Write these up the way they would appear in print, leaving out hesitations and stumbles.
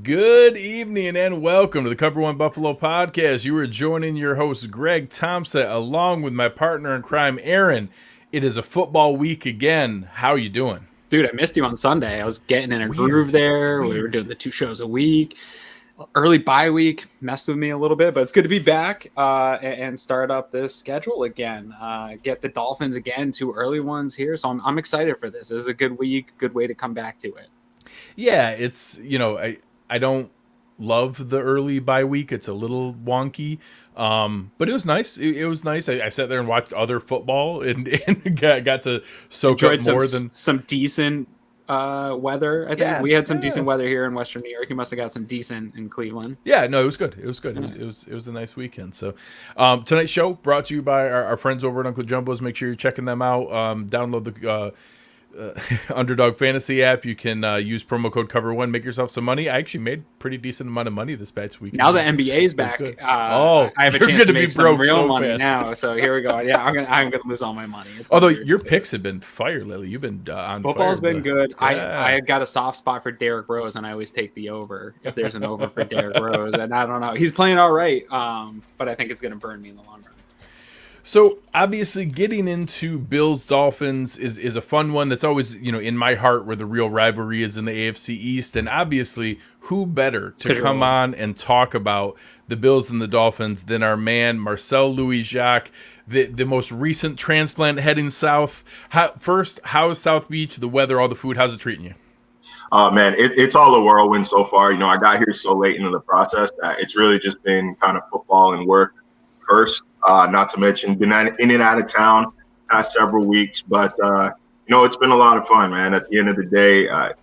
Good evening and welcome to the Cover One Buffalo podcast. You are joining your host Greg Thompson along with my partner in crime Aaron. It is a football week again. How are you doing? Dude, I missed you on Sunday. I was getting in a groove there. We were doing the 2 shows a week. Early bye week messed with me a little bit, but it's good to be back and start up this schedule again. Get the Dolphins again, 2 early ones here. So I'm excited for this. This is a good week, good way to come back to it. Yeah, it's, I don't love the early bye week. It's a little wonky, but it was nice. It was nice. I sat there and watched other football and got to soak up more than some decent weather. I think we had some decent weather here in Western New York. You must have got some decent in Cleveland. Yeah, no, it was good. It was good. It was a nice weekend. So tonight's show brought to you by our friends over at Uncle Jumbo's. Make sure you're checking them out. Download the Underdog Fantasy app. You can use promo code Cover1, make yourself some money. I actually made pretty decent amount of money this past week. Now the NBA's back. I have a chance to make some real money now. So here we go. Yeah, I'm gonna lose all my money. Although your picks have been fire lately. You've been on football's fire, been good. Yeah. I got a soft spot for Derrick Rose, and I always take the over if there's an over for Derrick Rose. And I don't know, he's playing all right, but I think it's gonna burn me in the long run. So obviously getting into Bills Dolphins is a fun one. That's always, in my heart where the real rivalry is in the AFC East. And obviously who better to come on and talk about the Bills and the Dolphins than our man, Marcel Louis-Jacques, the most recent transplant heading south. How is South Beach, the weather, all the food, how's it treating you? Man, it's all a whirlwind so far. I got here so late into the process that it's really just been kind of football and work first. Not to mention been in and out of town past several weeks, but it's been a lot of fun, man. At the end of the day, I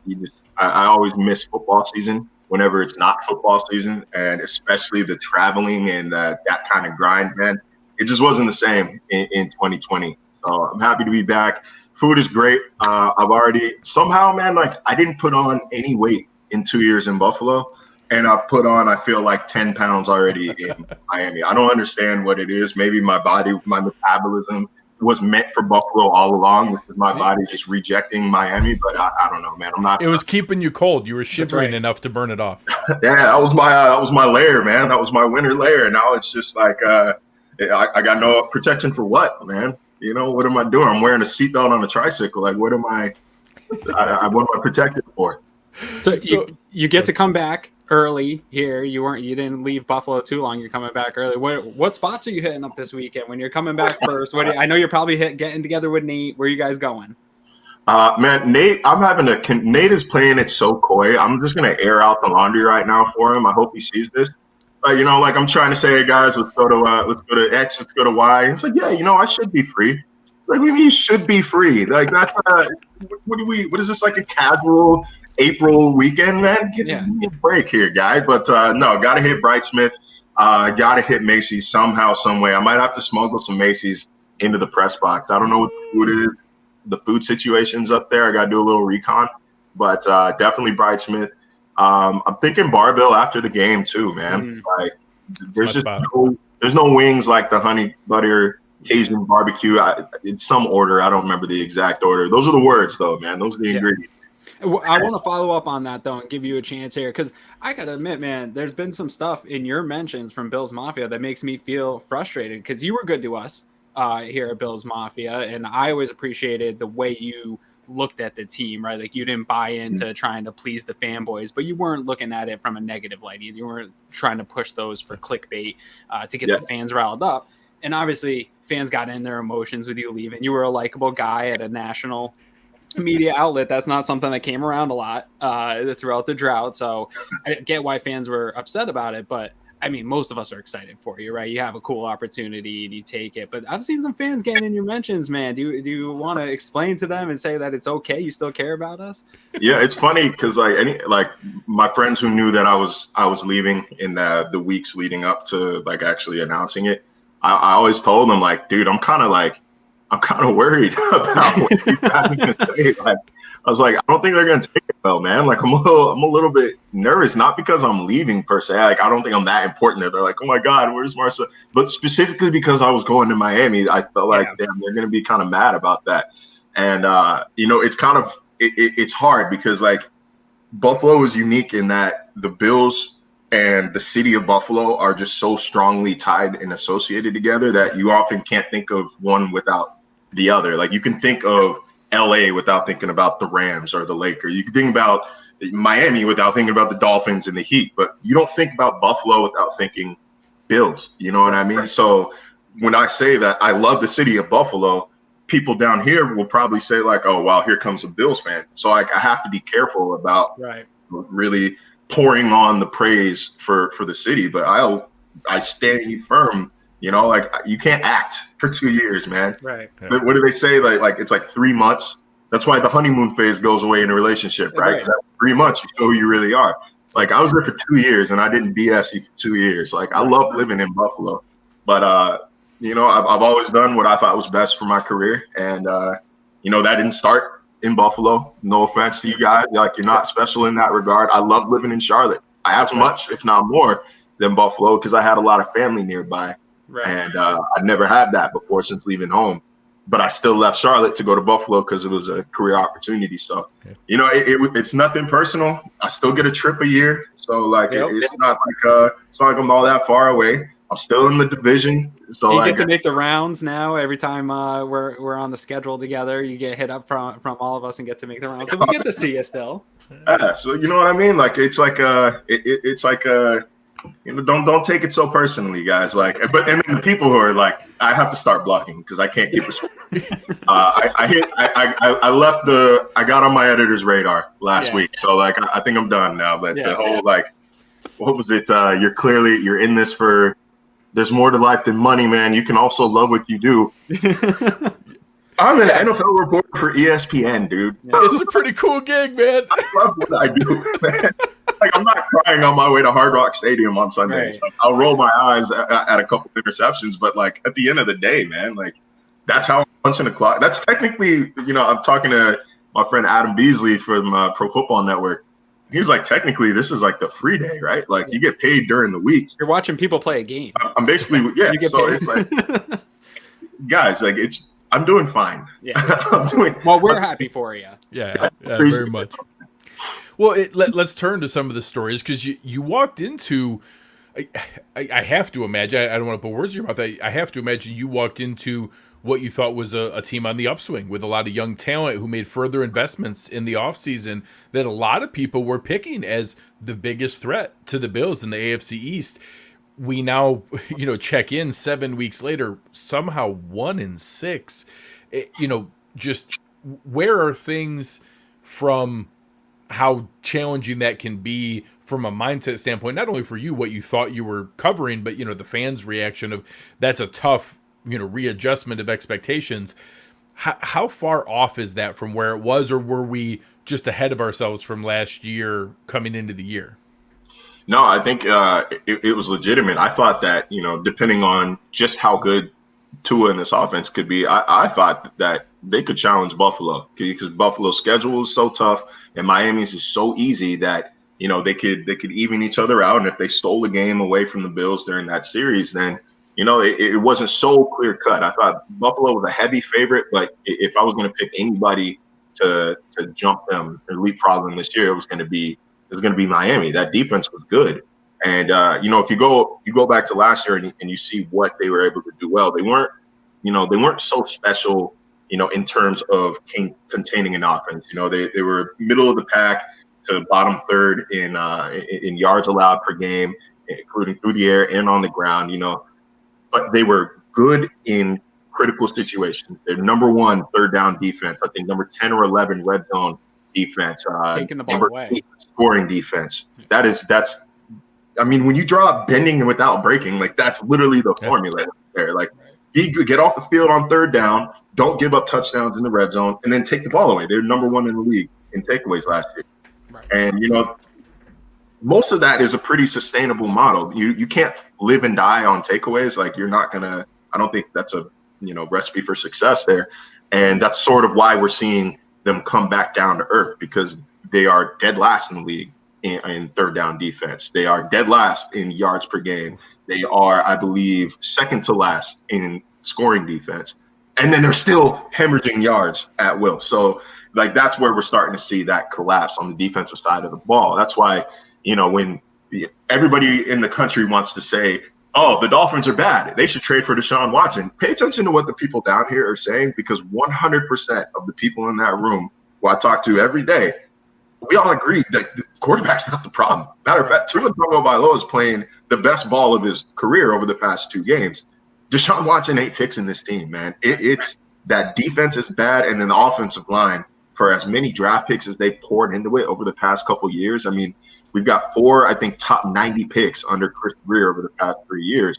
always miss football season whenever it's not football season, and especially the traveling and that kind of grind, man. It just wasn't the same in 2020. So I'm happy to be back. Food is great. I've already somehow, man, I didn't put on any weight in 2 years in Buffalo. And I've put on, I feel like 10 pounds already in Miami. I don't understand what it is. Maybe my body, my metabolism was meant for Buffalo all along, with my body just rejecting Miami. But I don't know, man. I'm not. It was keeping you cold. You were shivering enough to burn it off. Yeah, that was my layer, man. That was my winter layer. Now it's just like I got no protection for what, man. What am I doing? I'm wearing a seatbelt on a tricycle. Like, what am I? What am I protected for? So you get to come back early here. You didn't leave Buffalo too long. You're coming back early. What spots are you hitting up this weekend when you're coming back first? I know you're probably getting together with Nate. Where are you guys going? Man, Nate, Nate is playing it so coy. I'm just gonna air out the laundry right now for him. I hope he sees this. I'm trying to say, hey guys, let's go to X, let's go to Y. And it's like, yeah, I should be free. Like, we mean you should be free. Like, that's what is this, like a casual April weekend, man? Give me a break here, guys. But no, gotta hit Brightsmith, gotta hit Macy's somehow, some way. I might have to smuggle some Macy's into the press box. I don't know what the food is, the food situation's up there. I gotta do a little recon, but definitely Brightsmith. I'm thinking Barbell after the game too, man. Like, there's there's no wings like the honey butter Cajun barbecue. In some order, I don't remember the exact order. Those are the words, though, man. Those are the ingredients. I want to follow up on that, though, and give you a chance here, because I got to admit, man, there's been some stuff in your mentions from Bills Mafia that makes me feel frustrated, because you were good to us here at Bills Mafia, and I always appreciated the way you looked at the team, right? Like, you didn't buy into trying to please the fanboys, but you weren't looking at it from a negative light. You weren't trying to push those for clickbait to get the fans riled up. And obviously, fans got in their emotions with you leaving. You were a likable guy at a national media outlet. That's not something that came around a lot throughout the drought. So I get why fans were upset about it. But, I mean, most of us are excited for you, right? You have a cool opportunity and you take it. But I've seen some fans getting in your mentions, man. Do you want to explain to them and say that it's okay? You still care about us? Yeah, it's funny because my friends who knew that I was leaving in the weeks leading up to actually announcing it, I always told them, like, dude, I'm kind of worried about what these guys are going to say. Like, I was like, I don't think they're going to take it well, man. Like, I'm a little bit nervous, not because I'm leaving per se. Like, I don't think I'm that important. They're like, oh my God, where's Marcel? But specifically because I was going to Miami, I felt like, damn, they're going to be kind of mad about that. And, it's kind of, it's hard because, like, Buffalo is unique in that the Bills and the city of Buffalo are just so strongly tied and associated together that you often can't think of one without the other. Like you can think of LA without thinking about the Rams or the Lakers. You can think about Miami without thinking about the Dolphins and the Heat, but you don't think about Buffalo without thinking Bills. You know what I mean? So when I say that I love the city of Buffalo, people down here will probably say like, oh, wow, here comes a Bills fan. So I have to be careful about really pouring on the praise for the city. But I stand firm, you know, like you can't act for 2 years, man. Right. But what do they say? Like it's like 3 months. That's why the honeymoon phase goes away in a relationship, right? 'Cause after 3 months, you show who you really are. Like I was there for 2 years and I didn't BS you for 2 years. Like I love living in Buffalo, but you know, I've always done what I thought was best for my career. And, you know, that didn't start in Buffalo. No offense to you guys. Like, you're not special in that regard. I love living in Charlotte. As much, if not more, than Buffalo because I had a lot of family nearby. Right. And I'd never had that before since leaving home. But I still left Charlotte to go to Buffalo because it was a career opportunity. So, you know, it's nothing personal. I still get a trip a year. So, like, it's not like I'm all that far away. I'm still in the division. So you get to make the rounds now. Every time we're on the schedule together, you get hit up from all of us and get to make the rounds. So we get to see you still. Yeah, so you know what I mean? Like it's like you know, don't take it so personally, guys. Like, and then the people who are like, I have to start blocking because I can't keep respect. I got on my editor's radar last week, so like I think I'm done now. But the whole like, what was it? You're in this for. There's more to life than money, man. You can also love what you do. I'm an NFL reporter for ESPN, dude. It's a pretty cool gig, man. I love what I do, man. Like, I'm not crying on my way to Hard Rock Stadium on Sundays. Right. I'll roll my eyes at a couple of interceptions, but like at the end of the day, man, like that's how I'm punching the clock. That's technically, you know, I'm talking to my friend Adam Beasley from Pro Football Network. He's like, technically, this is like the free day, right? Like, you get paid during the week. You're watching people play a game. I'm basically, yeah. You get so paid. It's like, guys, like, I'm doing fine. Yeah. Well, we're happy for you. Yeah, very much. Well, let's turn to some of the stories because you walked into, I have to imagine, I don't want to put words in your mouth. I have to imagine you walked into what you thought was a team on the upswing with a lot of young talent who made further investments in the offseason that a lot of people were picking as the biggest threat to the Bills in the AFC East. We now, you know, check in 7 weeks later, somehow 1-6. You know, just where are things from how challenging that can be from a mindset standpoint, not only for you, what you thought you were covering, but, you know, the fans' reaction of that's a tough, you know, readjustment of expectations. How far off is that from where it was, or were we just ahead of ourselves from last year coming into the year? No, I think it was legitimate. I thought that, you know, depending on just how good Tua in this offense could be, I thought that they could challenge Buffalo because Buffalo's schedule is so tough and Miami's is so easy that, you know, they could even each other out. And if they stole a game away from the Bills during that series, then, you know, it wasn't so clear cut. I thought Buffalo was a heavy favorite, but if I was going to pick anybody to jump them or leapfrog them this year, it was going to be Miami. That defense was good. And, you know, if you go back to last year and you see what they were able to do well, they weren't so special, you know, in terms of containing an offense. You know, they were middle of the pack to bottom third in yards allowed per game, including through the air and on the ground, you know, but they were good in critical situations. They're number 1 third down defense. I think number 10 or 11 red zone defense. Taking the ball away. 8 scoring defense. That's. I mean, when you draw bending without breaking, like that's literally the formula there. Like, you get off the field on third down, don't give up touchdowns in the red zone, and then take the ball away. They're number 1 in the league in takeaways last year. Right. And, you know, most of that is a pretty sustainable model. You can't live and die on takeaways. Like, you're not going to – I don't think that's a, you know, recipe for success there. And that's sort of why we're seeing them come back down to earth, because they are dead last in the league in third down defense. They are dead last in yards per game. They are, I believe, second to last in scoring defense. and then they're still hemorrhaging yards at will. So like that's where we're starting to see that collapse on the defensive side of the ball. That's why, when everybody in the country wants to say, oh, the Dolphins are bad, they should trade for Deshaun Watson. Pay attention to what the people down here are saying, because 100% of the people in that room who I talk to every day, we all agree that the quarterback's not the problem. Matter of fact, Tua Tagovailoa is playing the best ball of his career over the past 2 games. Deshaun Watson ain't fixing this team, man. It's that defense is bad, and then the offensive line, for as many draft picks as they've poured into it over the past couple years. I mean, we've got 4, I think, top 90 picks under Chris Greer over the past 3 years,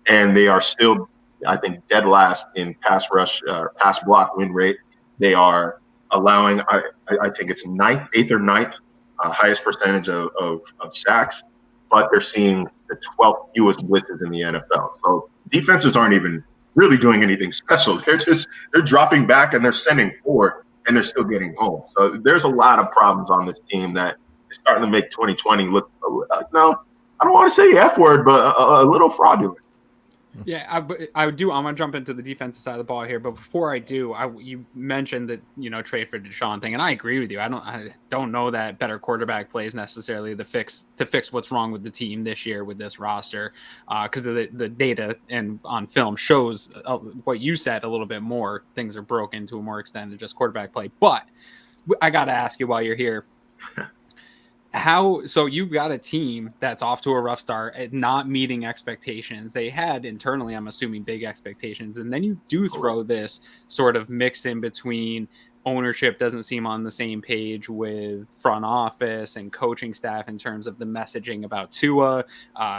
and they are still, I think, dead last in pass rush, pass block win rate. They are allowing, I think it's 8th or 9th highest percentage of sacks, but they're seeing the 12th fewest blitzes in the NFL. So defenses aren't even really doing anything special. They're dropping back and they're sending forward, and they're still getting home. So there's a lot of problems on this team that is starting to make 2020 look, no, I don't want to say F word, but a little fraudulent. Yeah, I do. I'm gonna jump into the defensive side of the ball here, but before I do, you mentioned that trade for Deshaun thing, and I agree with you. I don't know that better quarterback plays necessarily to fix what's wrong with the team this year with this roster, because the data and on film shows what you said a little bit more. Things are broken to a more extent than just quarterback play. But I got to ask you while you're here. So you've got a team that's off to a rough start at not meeting expectations. They had internally, I'm assuming, big expectations. And then you do throw this sort of mix in between ownership doesn't seem on the same page with front office and coaching staff in terms of the messaging about Tua.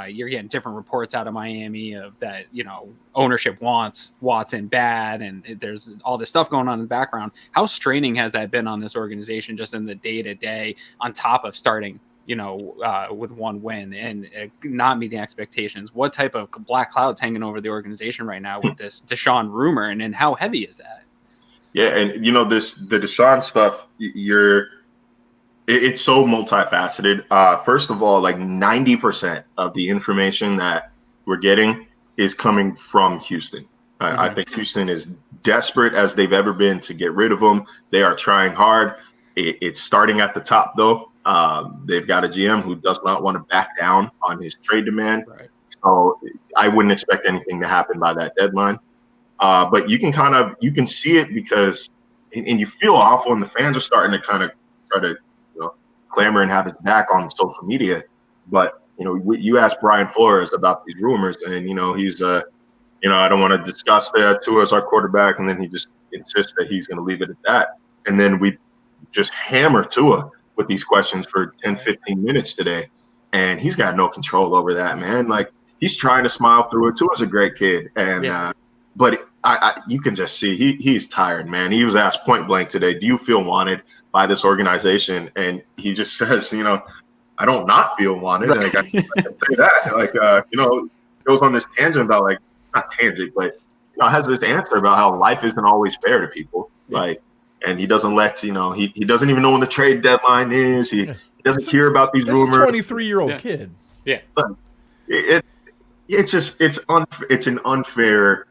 You're getting different reports out of Miami of that, ownership wants Watson bad, and there's all this stuff going on in the background. How straining has that been on this organization just in the day-to-day, on top of starting with 1 win and not meeting expectations? What type of black clouds hanging over the organization right now with this Deshaun rumor, and how heavy is that? Yeah, and the Deshaun stuff, it's so multifaceted. First of all, like 90% of the information that we're getting is coming from Houston. I think Houston is desperate as they've ever been to get rid of him. They are trying hard. It's starting at the top, though. They've got a GM who does not want to back down on his trade demand. Right. So I wouldn't expect anything to happen by that deadline. But you can see it because, and you feel awful, and the fans are starting to kind of try to, clamor and have his back on social media. But, you asked Brian Flores about these rumors, and, he's, I don't want to discuss that. Tua as our quarterback, and then he just insists that he's going to leave it at that. And then we just hammer Tua with these questions for 10, 15 minutes today, and he's got no control over that, man. Like, he's trying to smile through it. Tua's a great kid, and but you can just see he's tired, man. He was asked point blank today, do you feel wanted by this organization? And he just says, I don't not feel wanted. Right. Like, I can say that. Like, goes on this tangent about, like, not tangent, but, has this answer about how life isn't always fair to people. Yeah. Like, and he doesn't let, he doesn't even know when the trade deadline is. He doesn't hear about these rumors. 23-year-old kid. Yeah. But it's an unfair.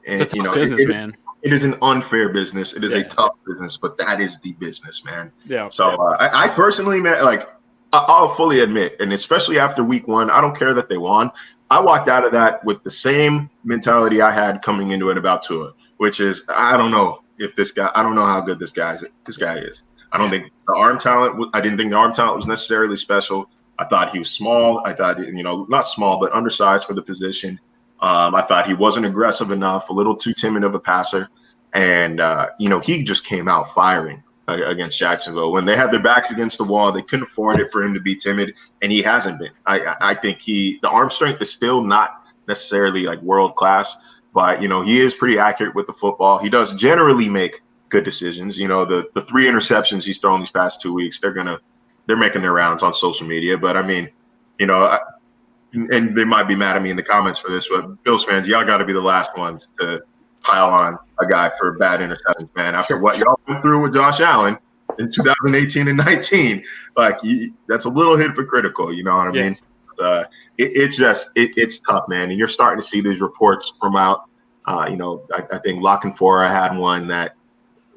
And, it's a tough business, man. It is an unfair business. It is a tough business, but that is the business, man. Yeah. So I personally, man, like, I'll fully admit, and especially after week 1, I don't care that they won. I walked out of that with the same mentality I had coming into it about Tua, which is, I don't know how good this guy is. I don't think the arm talent. I didn't think the arm talent was necessarily special. I thought he was small. I thought, not small, but undersized for the position. I thought he wasn't aggressive enough, a little too timid of a passer. And, he just came out firing against Jacksonville. When they had their backs against the wall, they couldn't afford it for him to be timid, and he hasn't been. I think the arm strength is still not necessarily like world class, but, he is pretty accurate with the football. He does generally make good decisions. The 3 interceptions he's thrown these past 2 weeks, they're making their rounds on social media. But, I mean, and they might be mad at me in the comments for this, but Bills fans, y'all got to be the last ones to pile on a guy for bad interceptions, man. After what y'all went through with Josh Allen in 2018 and 19, like, that's a little hypocritical, you know what I mean? It's tough, man. And you're starting to see these reports from out I think La Canfora had one that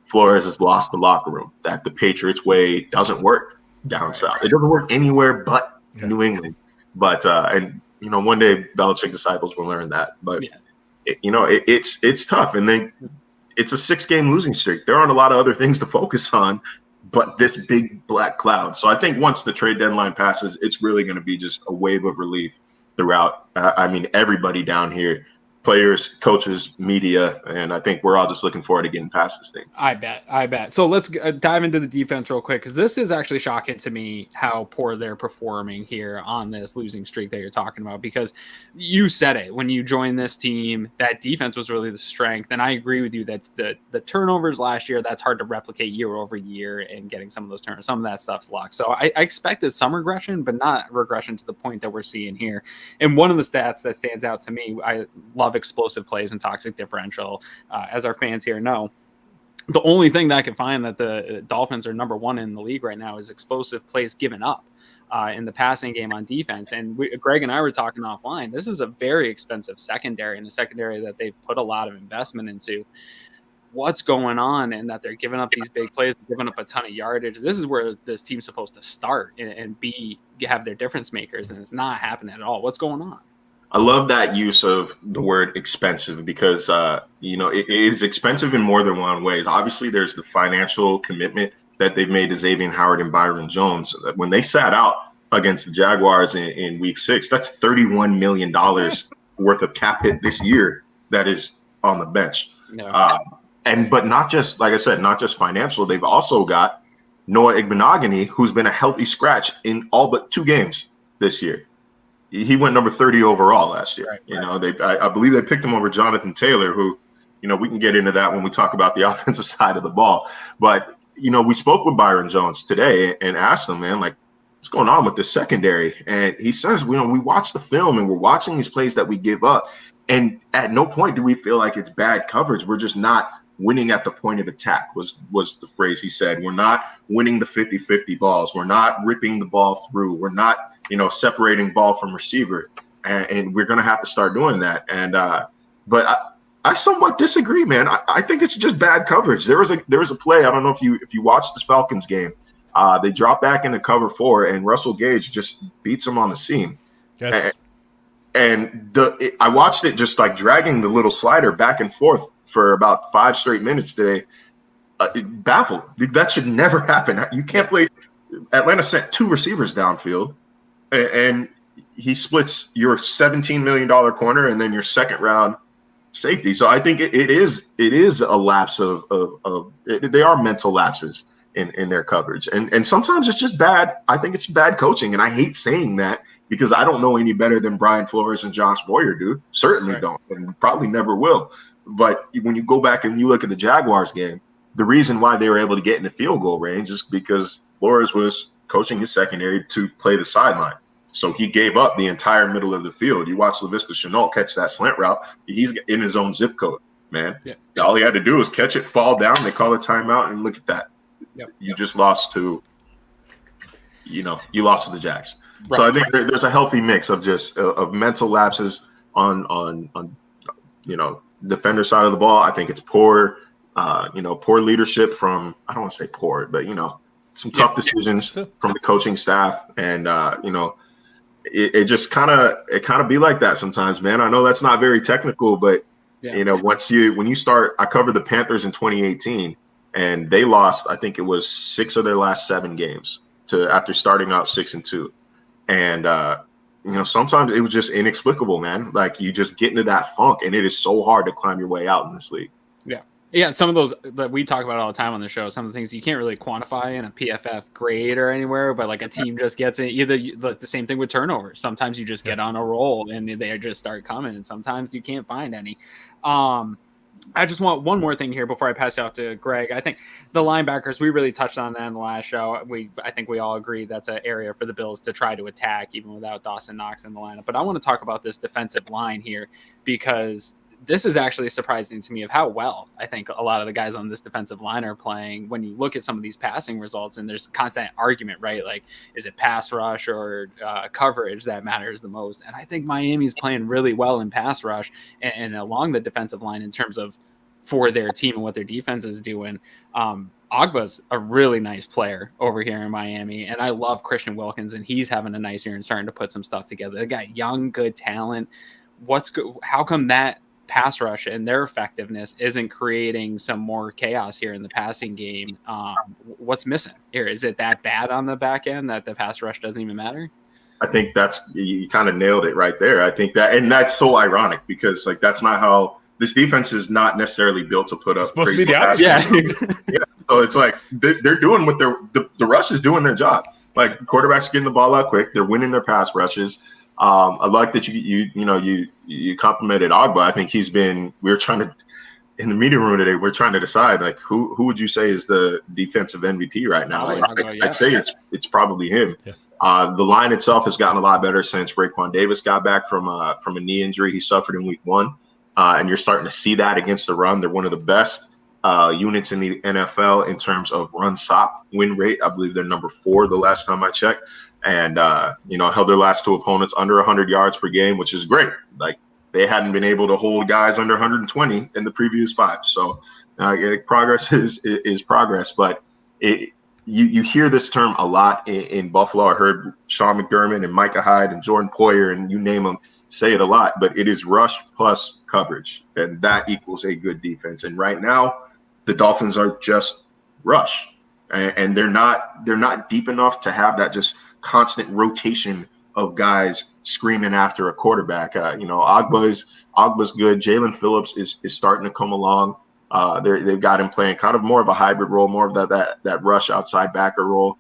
Flores has lost the locker room, that the Patriots way doesn't work down south. It doesn't work anywhere but New England. But one day Belichick disciples will learn that. But it's tough, and it's a 6-game losing streak. There aren't a lot of other things to focus on, but this big black cloud. So I think once the trade deadline passes, it's really going to be just a wave of relief throughout. Everybody down here. Players, coaches, media, and I think we're all just looking forward to getting past this thing. I bet. So let's dive into the defense real quick, because this is actually shocking to me how poor they're performing here on this losing streak that you're talking about, because you said it when you joined this team, that defense was really the strength. And I agree with you that the turnovers last year, that's hard to replicate year over year, and getting some of those turnovers, some of that stuff's luck. So I expected some regression, but not regression to the point that we're seeing here. And one of the stats that stands out to me, I love explosive plays and toxic differential, as our fans here know. The only thing that I can find that the Dolphins are number one in the league right now is explosive plays given up in the passing game on defense. And Greg and I were talking offline. This is a very expensive secondary, and a secondary that they've put a lot of investment into. What's going on, and that they're giving up these big plays, giving up a ton of yardage. This is where this team's supposed to start and have their difference makers, and it's not happening at all. What's going on? I love that use of the word expensive, because, it is expensive in more than one way. Obviously, there's the financial commitment that they've made to Xavier Howard and Byron Jones. When they sat out against the Jaguars in week 6, that's $31 million worth of cap hit this year that is on the bench. No. But not just, like I said, not just financial. They've also got Noah Igbenogany, who's been a healthy scratch in all but 2 games this year. He went number 30 overall last year. Right. I believe they picked him over Jonathan Taylor, who, we can get into that when we talk about the offensive side of the ball. But, we spoke with Byron Jones today and asked him, man, like, what's going on with this secondary? And he says, we watch the film and we're watching these plays that we give up. And at no point do we feel like it's bad coverage. We're just not winning at the point of attack was the phrase he said. We're not winning the 50-50 balls. We're not ripping the ball through. We're not, separating ball from receiver. And we're going to have to start doing that. And but I somewhat disagree, man. I think it's just bad coverage. There was a play. I don't know if you watched this Falcons game. They drop back into cover 4, and Russell Gage just beats him on the seam. Yes. And I watched it just like dragging the little slider back and forth for about 5 straight minutes today. Baffled. That should never happen. You can't play. Atlanta sent 2 receivers downfield, and he splits your $17 million corner and then your second round safety. So I think it is a lapse of they are mental lapses in their coverage. And sometimes it's just bad. I think it's bad coaching. And I hate saying that, because I don't know any better than Brian Flores and Josh Boyer do. Certainly right. Don't, and probably never will. But when you go back and you look at the Jaguars game, the reason why they were able to get in the field goal range is because Flores was coaching his secondary to play the sideline. So he gave up the entire middle of the field. You watch Laviska Shenault catch that slant route. He's in his own zip code, man. Yeah. All he had to do was catch it, fall down. They call a timeout, and look at that. Yep. You just lost to, you lost to the Jags. Right. So I think there's a healthy mix of just of mental lapses on defender side of the ball. I think it's poor leadership from, I don't want to say poor, but some tough decisions from the coaching staff, and it just kind of be like that sometimes, man. I know that's not very technical, but when you start, I covered the Panthers in 2018, and they lost, I think it was 6 of their last 7 games after starting out 6-2, and sometimes it was just inexplicable, man. Like, you just get into that funk, and it is so hard to climb your way out in this league. Yeah, some of those that we talk about all the time on the show, some of the things you can't really quantify in a PFF grade or anywhere, but like a team just gets it. Either the same thing with turnovers. Sometimes you just get on a roll and they just start coming, and sometimes you can't find any. I just want one more thing here before I pass it out to Greg. I think the linebackers, we really touched on that in the last show. I think we all agree that's an area for the Bills to try to attack, even without Dawson Knox in the lineup. But I want to talk about this defensive line here, because this is actually surprising to me of how well I think a lot of the guys on this defensive line are playing. When you look at some of these passing results, and there's constant argument, right? Like, is it pass rush or coverage that matters the most? And I think Miami's playing really well in pass rush and along the defensive line in terms of for their team and what their defense is doing. Ogba's a really nice player over here in Miami, and I love Christian Wilkins, and he's having a nice year and starting to put some stuff together. They got young, good talent. What's good? How come that pass rush and their effectiveness isn't creating some more chaos here in the passing game? What's missing here? Is it that bad on the back end that the pass rush doesn't even matter? I think you kind of nailed it right there. I think that, and that's so ironic because like that's not how this defense is not necessarily built to put up crazy passes. Yeah. So it's like they're doing what the rush is doing their job. Like quarterbacks getting the ball out quick, they're winning their pass rushes. I like that you complimented Ogba. I think we're trying to, in the meeting room today, we're trying to decide like who would you say is the defensive MVP right now? I'd say it's probably him. Yeah. The line itself has gotten a lot better since Raekwon Davis got back from a knee injury he suffered in week 1. And you're starting to see that against the run. They're one of the best units in the NFL in terms of run stop win rate. I believe they're number 4 the last time I checked. And, held their last 2 opponents under 100 yards per game, which is great. Like they hadn't been able to hold guys under 120 in the previous 5. So progress is progress. But you hear this term a lot in Buffalo. I heard Sean McDermott and Micah Hyde and Jordan Poyer and you name them say it a lot, but it is rush plus coverage, and that equals a good defense. And right now, the Dolphins are just rush, and they're not deep enough to have that just constant rotation of guys screaming after a quarterback. Ogba's good. Jalen Phillips is starting to come along. They've got him playing kind of more of a hybrid role, more of that rush outside backer role.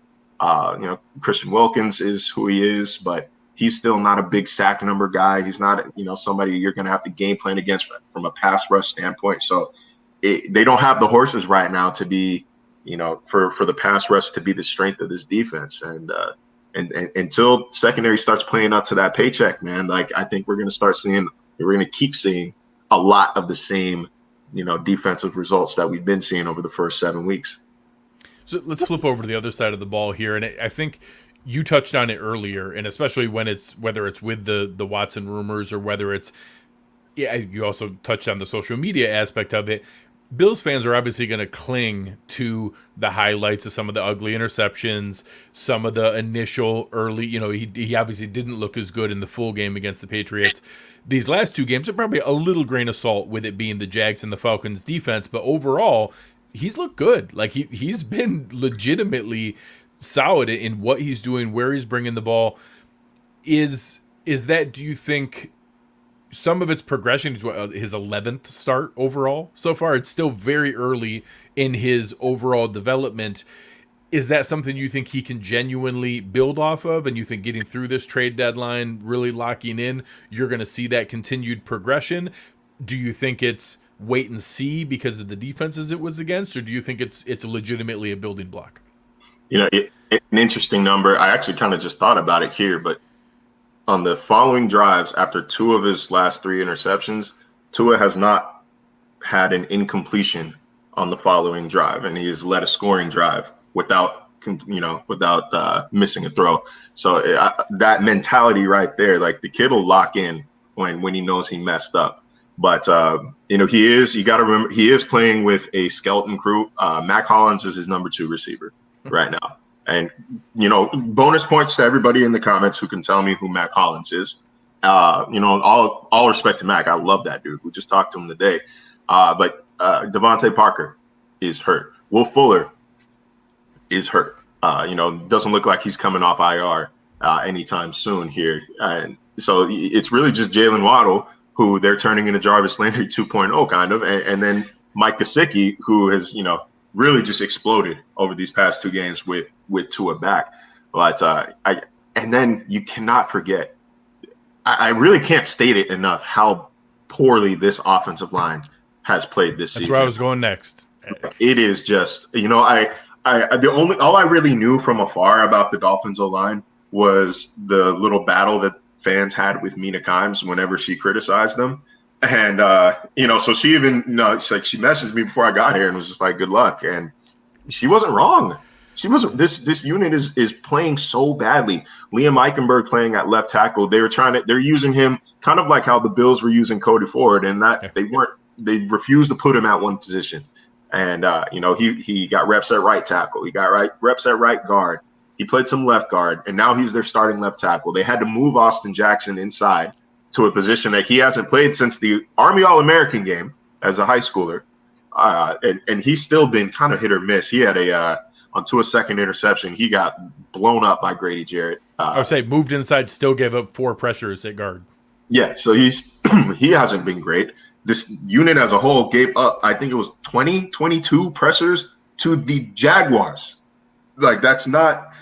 Christian Wilkins is who he is, but he's still not a big sack number guy. He's not, somebody you're going to have to game plan against from a pass rush standpoint. So they don't have the horses right now to be, for the pass rush to be the strength of this defense. And until secondary starts playing up to that paycheck, man, like I think we're going to keep seeing a lot of the same, defensive results that we've been seeing over the first 7 weeks. So let's flip over to the other side of the ball here. And I think you touched on it earlier, and especially whether it's with the Watson rumors or whether it's, you also touched on the social media aspect of it. Bills fans are obviously going to cling to the highlights of some of the ugly interceptions, some of the initial early, he obviously didn't look as good in the full game against the Patriots. These last 2 games are probably a little grain of salt with it being the Jags and the Falcons defense, but overall, he's looked good. Like he's been legitimately solid in what he's doing, where he's bringing the ball. Is that, do you think, some of its progression to his 11th start overall so far? It's still very early in his overall development. Is that something you think he can genuinely build off of, and you think getting through this trade deadline, really locking in, you're going to see that continued progression? Do you think it's wait and see because of the defenses it was against, or do you think it's legitimately a building block? An interesting number. I actually kind of just thought about it here, but on the following drives, after 2 of his last 3 interceptions, Tua has not had an incompletion on the following drive, and he has led a scoring drive without missing a throw. So that mentality right there, like the kid will lock in when he knows he messed up. But you got to remember, he is playing with a skeleton crew. Mac Hollins is his number 2 receiver right now. And, bonus points to everybody in the comments who can tell me who Mac Hollins is. All respect to Mac. I love that dude. We just talked to him today. But Devontae Parker is hurt. Will Fuller is hurt. Doesn't look like he's coming off IR anytime soon here. And so it's really just Jaylen Waddle, who they're turning into Jarvis Landry 2.0 kind of. And then Mike Gesicki, who has, really just exploded over these past 2 games with Tua back. But and then you cannot forget, I really can't state it enough how poorly this offensive line has played this season. That's where I was going next. It is just, all I really knew from afar about the Dolphins O-line was the little battle that fans had with Mina Kimes whenever she criticized them. And so she even she messaged me before I got here and was just like, "Good luck." And she wasn't wrong. She wasn't. This unit is playing so badly. Liam Eichenberg playing at left tackle. They're using him kind of like how the Bills were using Cody Ford, and that they refused to put him at one position. And he got reps at right tackle. He got reps at right guard. He played some left guard, and now he's their starting left tackle. They had to move Austin Jackson inside to a position that he hasn't played since the Army All-American game as a high schooler. And he's still been kind of hit or miss. He had onto a second interception. He got blown up by Grady Jarrett. I would say moved inside, still gave up 4 pressures at guard. Yeah, so he hasn't been great. This unit as a whole gave up, I think it was 22 pressures to the Jaguars. Like, that's not –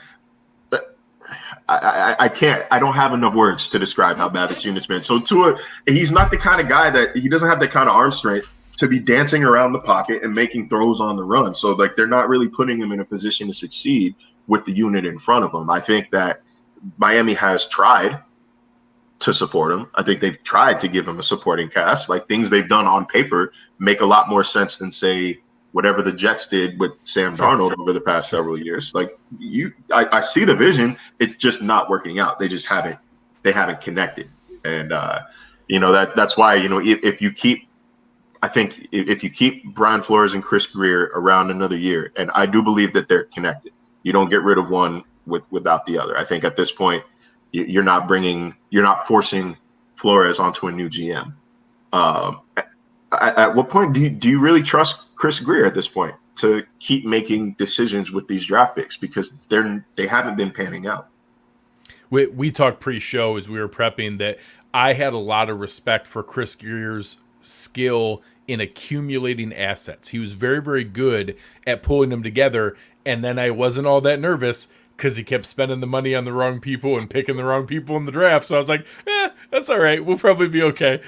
I can't – I don't have enough words to describe how bad this unit's been. So Tua, he's not the kind of guy that – he doesn't have that kind of arm strength to be dancing around the pocket and making throws on the run. So, like, they're not really putting him in a position to succeed with the unit in front of him. I think that Miami has tried to support him. I think they've tried to give him a supporting cast. Like, things they've done on paper make a lot more sense than, say, whatever the Jets did with Sam Darnold over the past several years. Like, I see the vision. It's just not working out. They haven't connected. And, that's why, if you keep Brian Flores and Chris Greer around another year, and I do believe that they're connected, you don't get rid of one without the other. I think at this point, you're not forcing Flores onto a new GM. At what point do you really trust Chris Greer at this point to keep making decisions with these draft picks, because they haven't been panning out? We talked pre-show as we were prepping that I had a lot of respect for Chris Greer's skill in accumulating assets. He was very, very good at pulling them together, and then I wasn't all that nervous because he kept spending the money on the wrong people and picking the wrong people in the draft. So I was like, that's all right. We'll probably be okay.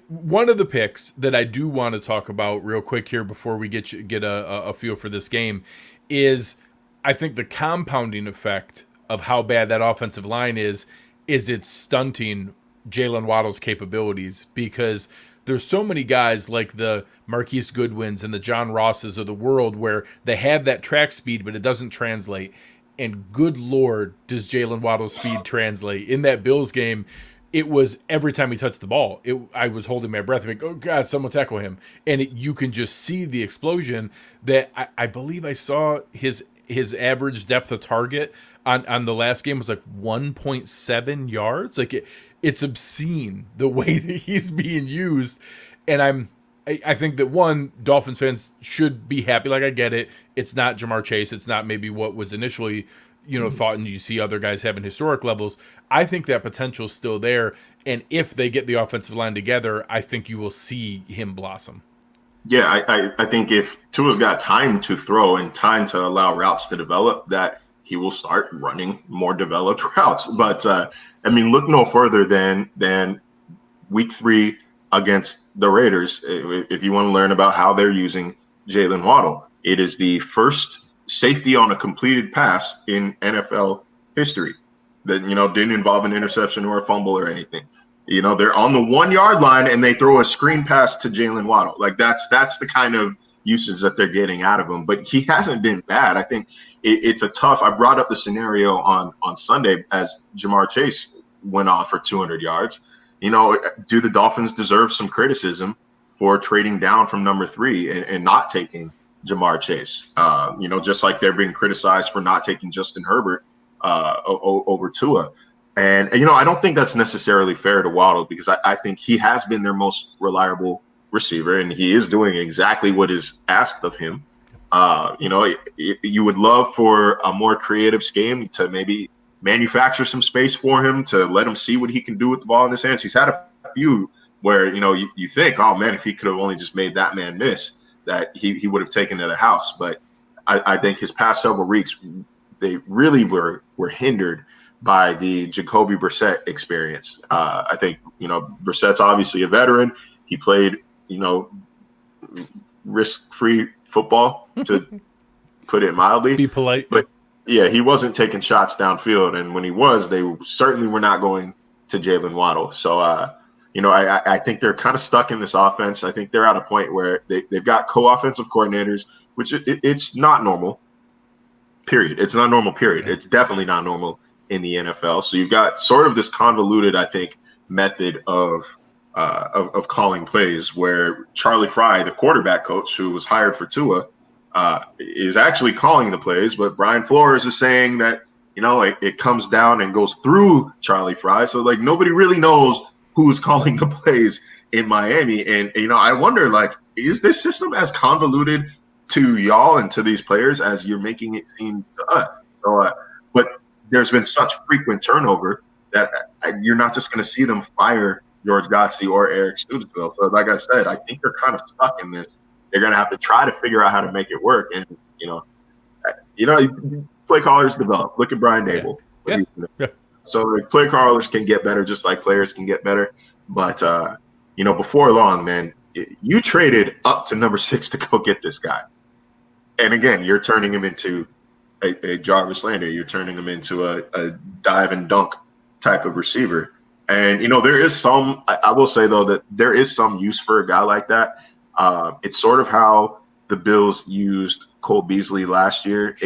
One of the picks that I do want to talk about real quick here before we get a feel for this game is, I think, the compounding effect of how bad that offensive line is it's stunting Jaylen Waddle's capabilities, because there's so many guys like the Marquise Goodwins and the John Rosses of the world where they have that track speed, but it doesn't translate. And good Lord, does Jaylen Waddle's speed translate. In that Bills game, it was every time he touched the ball, I was holding my breath. Like, oh, God, someone tackle him. And you can just see the explosion that I believe I saw his average depth of target on the last game was like 1.7 yards. Like, it's obscene the way that he's being used. And I think that, one, Dolphins fans should be happy. Like, I get it. It's not Jamar Chase. It's not maybe what was initially, thought, and you see other guys having historic levels. I think that potential is still there. And if they get the offensive line together, I think you will see him blossom. Yeah, I think if Tua's got time to throw and time to allow routes to develop, that he will start running more developed routes. But, look no further than week 3 against the Raiders. If you want to learn about how they're using Jaylen Waddle, it is the first safety on a completed pass in NFL history that, didn't involve an interception or a fumble or anything. They're on the 1 yard line and they throw a screen pass to Jaylen Waddle. Like, that's the kind of usage that they're getting out of him. But he hasn't been bad. I think it's a tough – I brought up the scenario on Sunday as Jamar Chase went off for 200 yards. Do the Dolphins deserve some criticism for trading down from number 3 and not taking Jamar Chase? Just like they're being criticized for not taking Justin Herbert over Tua. And, I don't think that's necessarily fair to Waddle, because I think he has been their most reliable receiver, and he is doing exactly what is asked of him. You would love for a more creative scheme to maybe manufacture some space for him, to let him see what he can do with the ball in his hands. He's had a few where, you think, oh, man, if he could have only just made that man miss, that he would have taken to the house. But I think his past several weeks, they really were hindered by the Jacoby Brissett experience. I think, Brissett's obviously a veteran. He played, risk-free football, to put it mildly. Be polite. But, yeah, he wasn't taking shots downfield. And when he was, they certainly were not going to Jaylen Waddle. So, I think they're kind of stuck in this offense. I think they're at a point where they've got co-offensive coordinators, which it's not normal, period. It's not normal, period. It's definitely not normal in the NFL. So you've got sort of this convoluted, I think, method of calling plays where Charlie Fry, the quarterback coach who was hired for Tua, is actually calling the plays, but Brian Flores is saying that, it comes down and goes through Charlie Fry. So like nobody really knows who's calling the plays in Miami. And, I wonder, like, is this system as convoluted to y'all and to these players as you're making it seem to us? So, but there's been such frequent turnover that you're not just going to see them fire George Godsey or Eric Studesville. So like I said, I think they're kind of stuck in this. They're going to have to try to figure out how to make it work. And, play callers develop. Look at Brian Dable. Yeah. So like, play callers can get better just like players can get better. But, before long, man, you traded up to number 6 to go get this guy. And again, you're turning him into a Jarvis Landry. You're turning him into a dive and dunk type of receiver. And, there is some – I will say, though, that there is some use for a guy like that. It's sort of how the Bills used Cole Beasley last year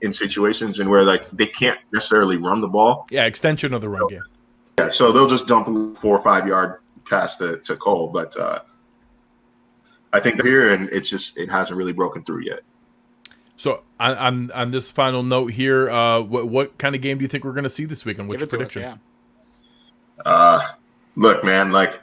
in situations and where, like, they can't necessarily run the ball. Yeah, extension of the run game. Yeah, so they'll just dump a 4 or 5 yard pass to Cole. But I think here, and it hasn't really broken through yet. So on this final note here, what kind of game do you think we're going to see this weekend? What's your prediction? Look, man, like,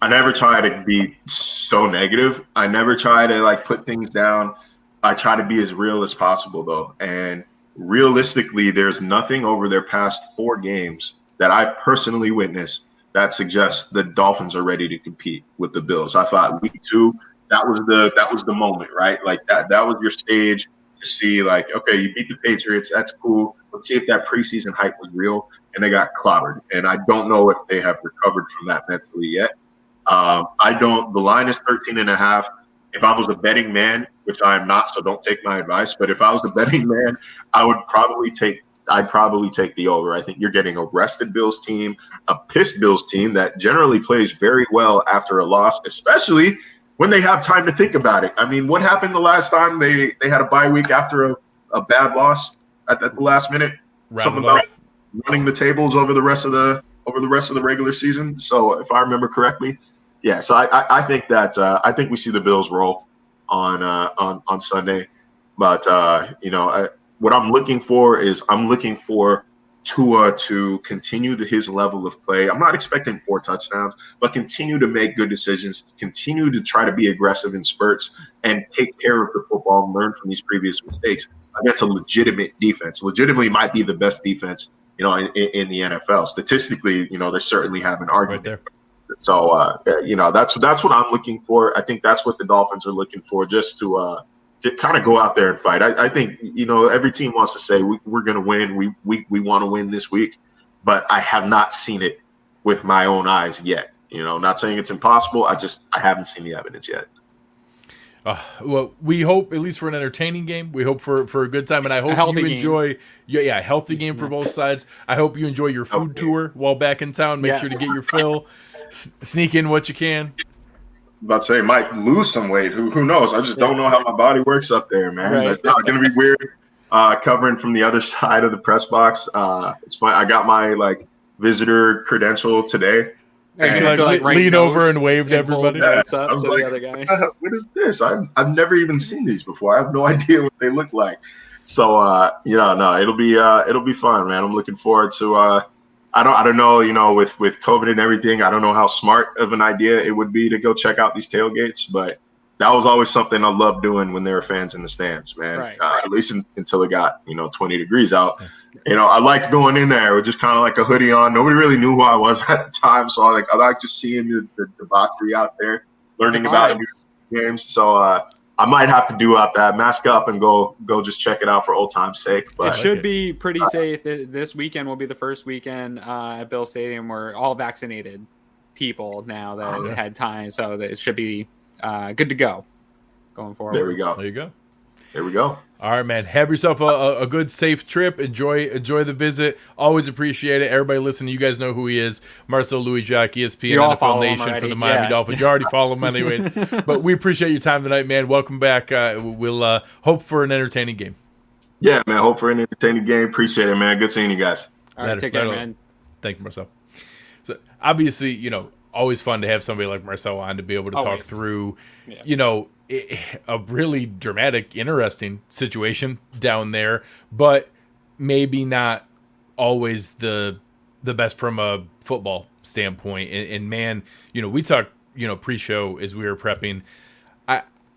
I never try to be so negative. I never try to, like, put things down. I try to be as real as possible, though. And realistically, there's nothing over their past 4 games that I've personally witnessed that suggests the Dolphins are ready to compete with the Bills. I thought week 2, that was the moment, right? Like that was your stage to see, like, okay, you beat the Patriots. That's cool. Let's see if that preseason hype was real. And they got clobbered. And I don't know if they have recovered from that mentally yet. The line is 13.5. If I was a betting man, which I am not, so don't take my advice, but if I was a betting man, I'd probably take the over. I think you're getting a rested Bills team, a pissed Bills team that generally plays very well after a loss, especially when they have time to think about it. I mean, what happened the last time they had a bye week after a bad loss at the last minute? Something about running the tables over the rest of the regular season. So if I remember correctly. Yeah, so I think that I think we see the Bills roll on Sunday, but what I'm looking for is Tua to continue his level of play. I'm not expecting 4 touchdowns, but continue to make good decisions, continue to try to be aggressive in spurts, and take care of the football and learn from these previous mistakes. That's a legitimate defense. Legitimately, might be the best defense in the NFL. Statistically, they certainly have an argument right there. So, that's what I'm looking for. I think that's what the Dolphins are looking for, just to kind of go out there and fight. I think, every team wants to say we're going to win. We want to win this week, but I have not seen it with my own eyes yet. Not saying it's impossible. I haven't seen the evidence yet. Well, we hope at least for an entertaining game. We hope for a good time, and I hope you enjoy. A healthy game for both sides. I hope you enjoy your food tour while back in town. Make sure to get your fill. Sneak in what you can. About to say, might lose some weight. Who knows? I just don't know how my body works up there, man. Right. But, it's going to be weird covering from the other side of the press box. It's fine. I got my visitor credential today. And you lean over and wave to everybody. Up to the other guys. What is this? I've never even seen these before. I have no idea what they look like. So it'll be fun, man. I'm looking forward to. I don't know, with COVID and everything, I don't know how smart of an idea it would be to go check out these tailgates, but that was always something I loved doing when there were fans in the stands, man. Right. At least until it got 20 degrees out. I liked going in there with just kind of like a hoodie on. Nobody really knew who I was at the time, so I like just seeing the debauchery out there, learning about new games. So I might have to do out that, mask up and go just check it out for old time's sake. But it should be pretty safe. This weekend will be the first weekend at Bill Stadium where all vaccinated people now that had time, so that it should be good to go going forward. There we go. There you go. There we go. All right, man. Have yourself a good, safe trip. Enjoy the visit. Always appreciate it. Everybody listening, you guys know who he is. Marcel Louis-Jacques, ESPN, NFL Nation for the Miami Dolphins. You already follow him anyways. But we appreciate your time tonight, man. Welcome back. We'll hope for an entertaining game. Yeah, man. Hope for an entertaining game. Appreciate it, man. Good seeing you guys. All right, take care, man. Thank you, Marcel. So obviously, always fun to have somebody like Marcel on to be able to talk through, a really dramatic, interesting situation down there, but maybe not always the best from a football standpoint. And man, we talked, pre-show as we were prepping.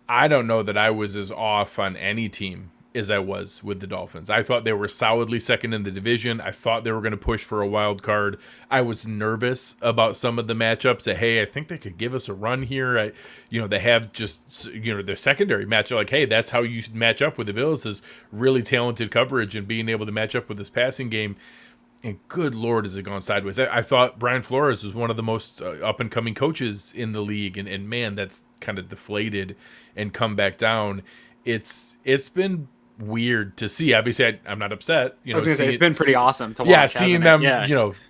I don't know that I was as off on any team as I was with the Dolphins. I thought they were solidly second in the division. I thought they were going to push for a wild card. I was nervous about some of the matchups that, hey, I think they could give us a run here. They have just, their secondary matchup. Like, hey, that's how you match up with the Bills, is really talented coverage and being able to match up with this passing game. And good Lord, has it gone sideways. I thought Brian Flores was one of the most up-and-coming coaches in the league. And man, that's kind of deflated and come back down. It's been weird to see. Obviously, I'm not upset. I was gonna say, it's been pretty awesome to watch. Yeah, seeing them,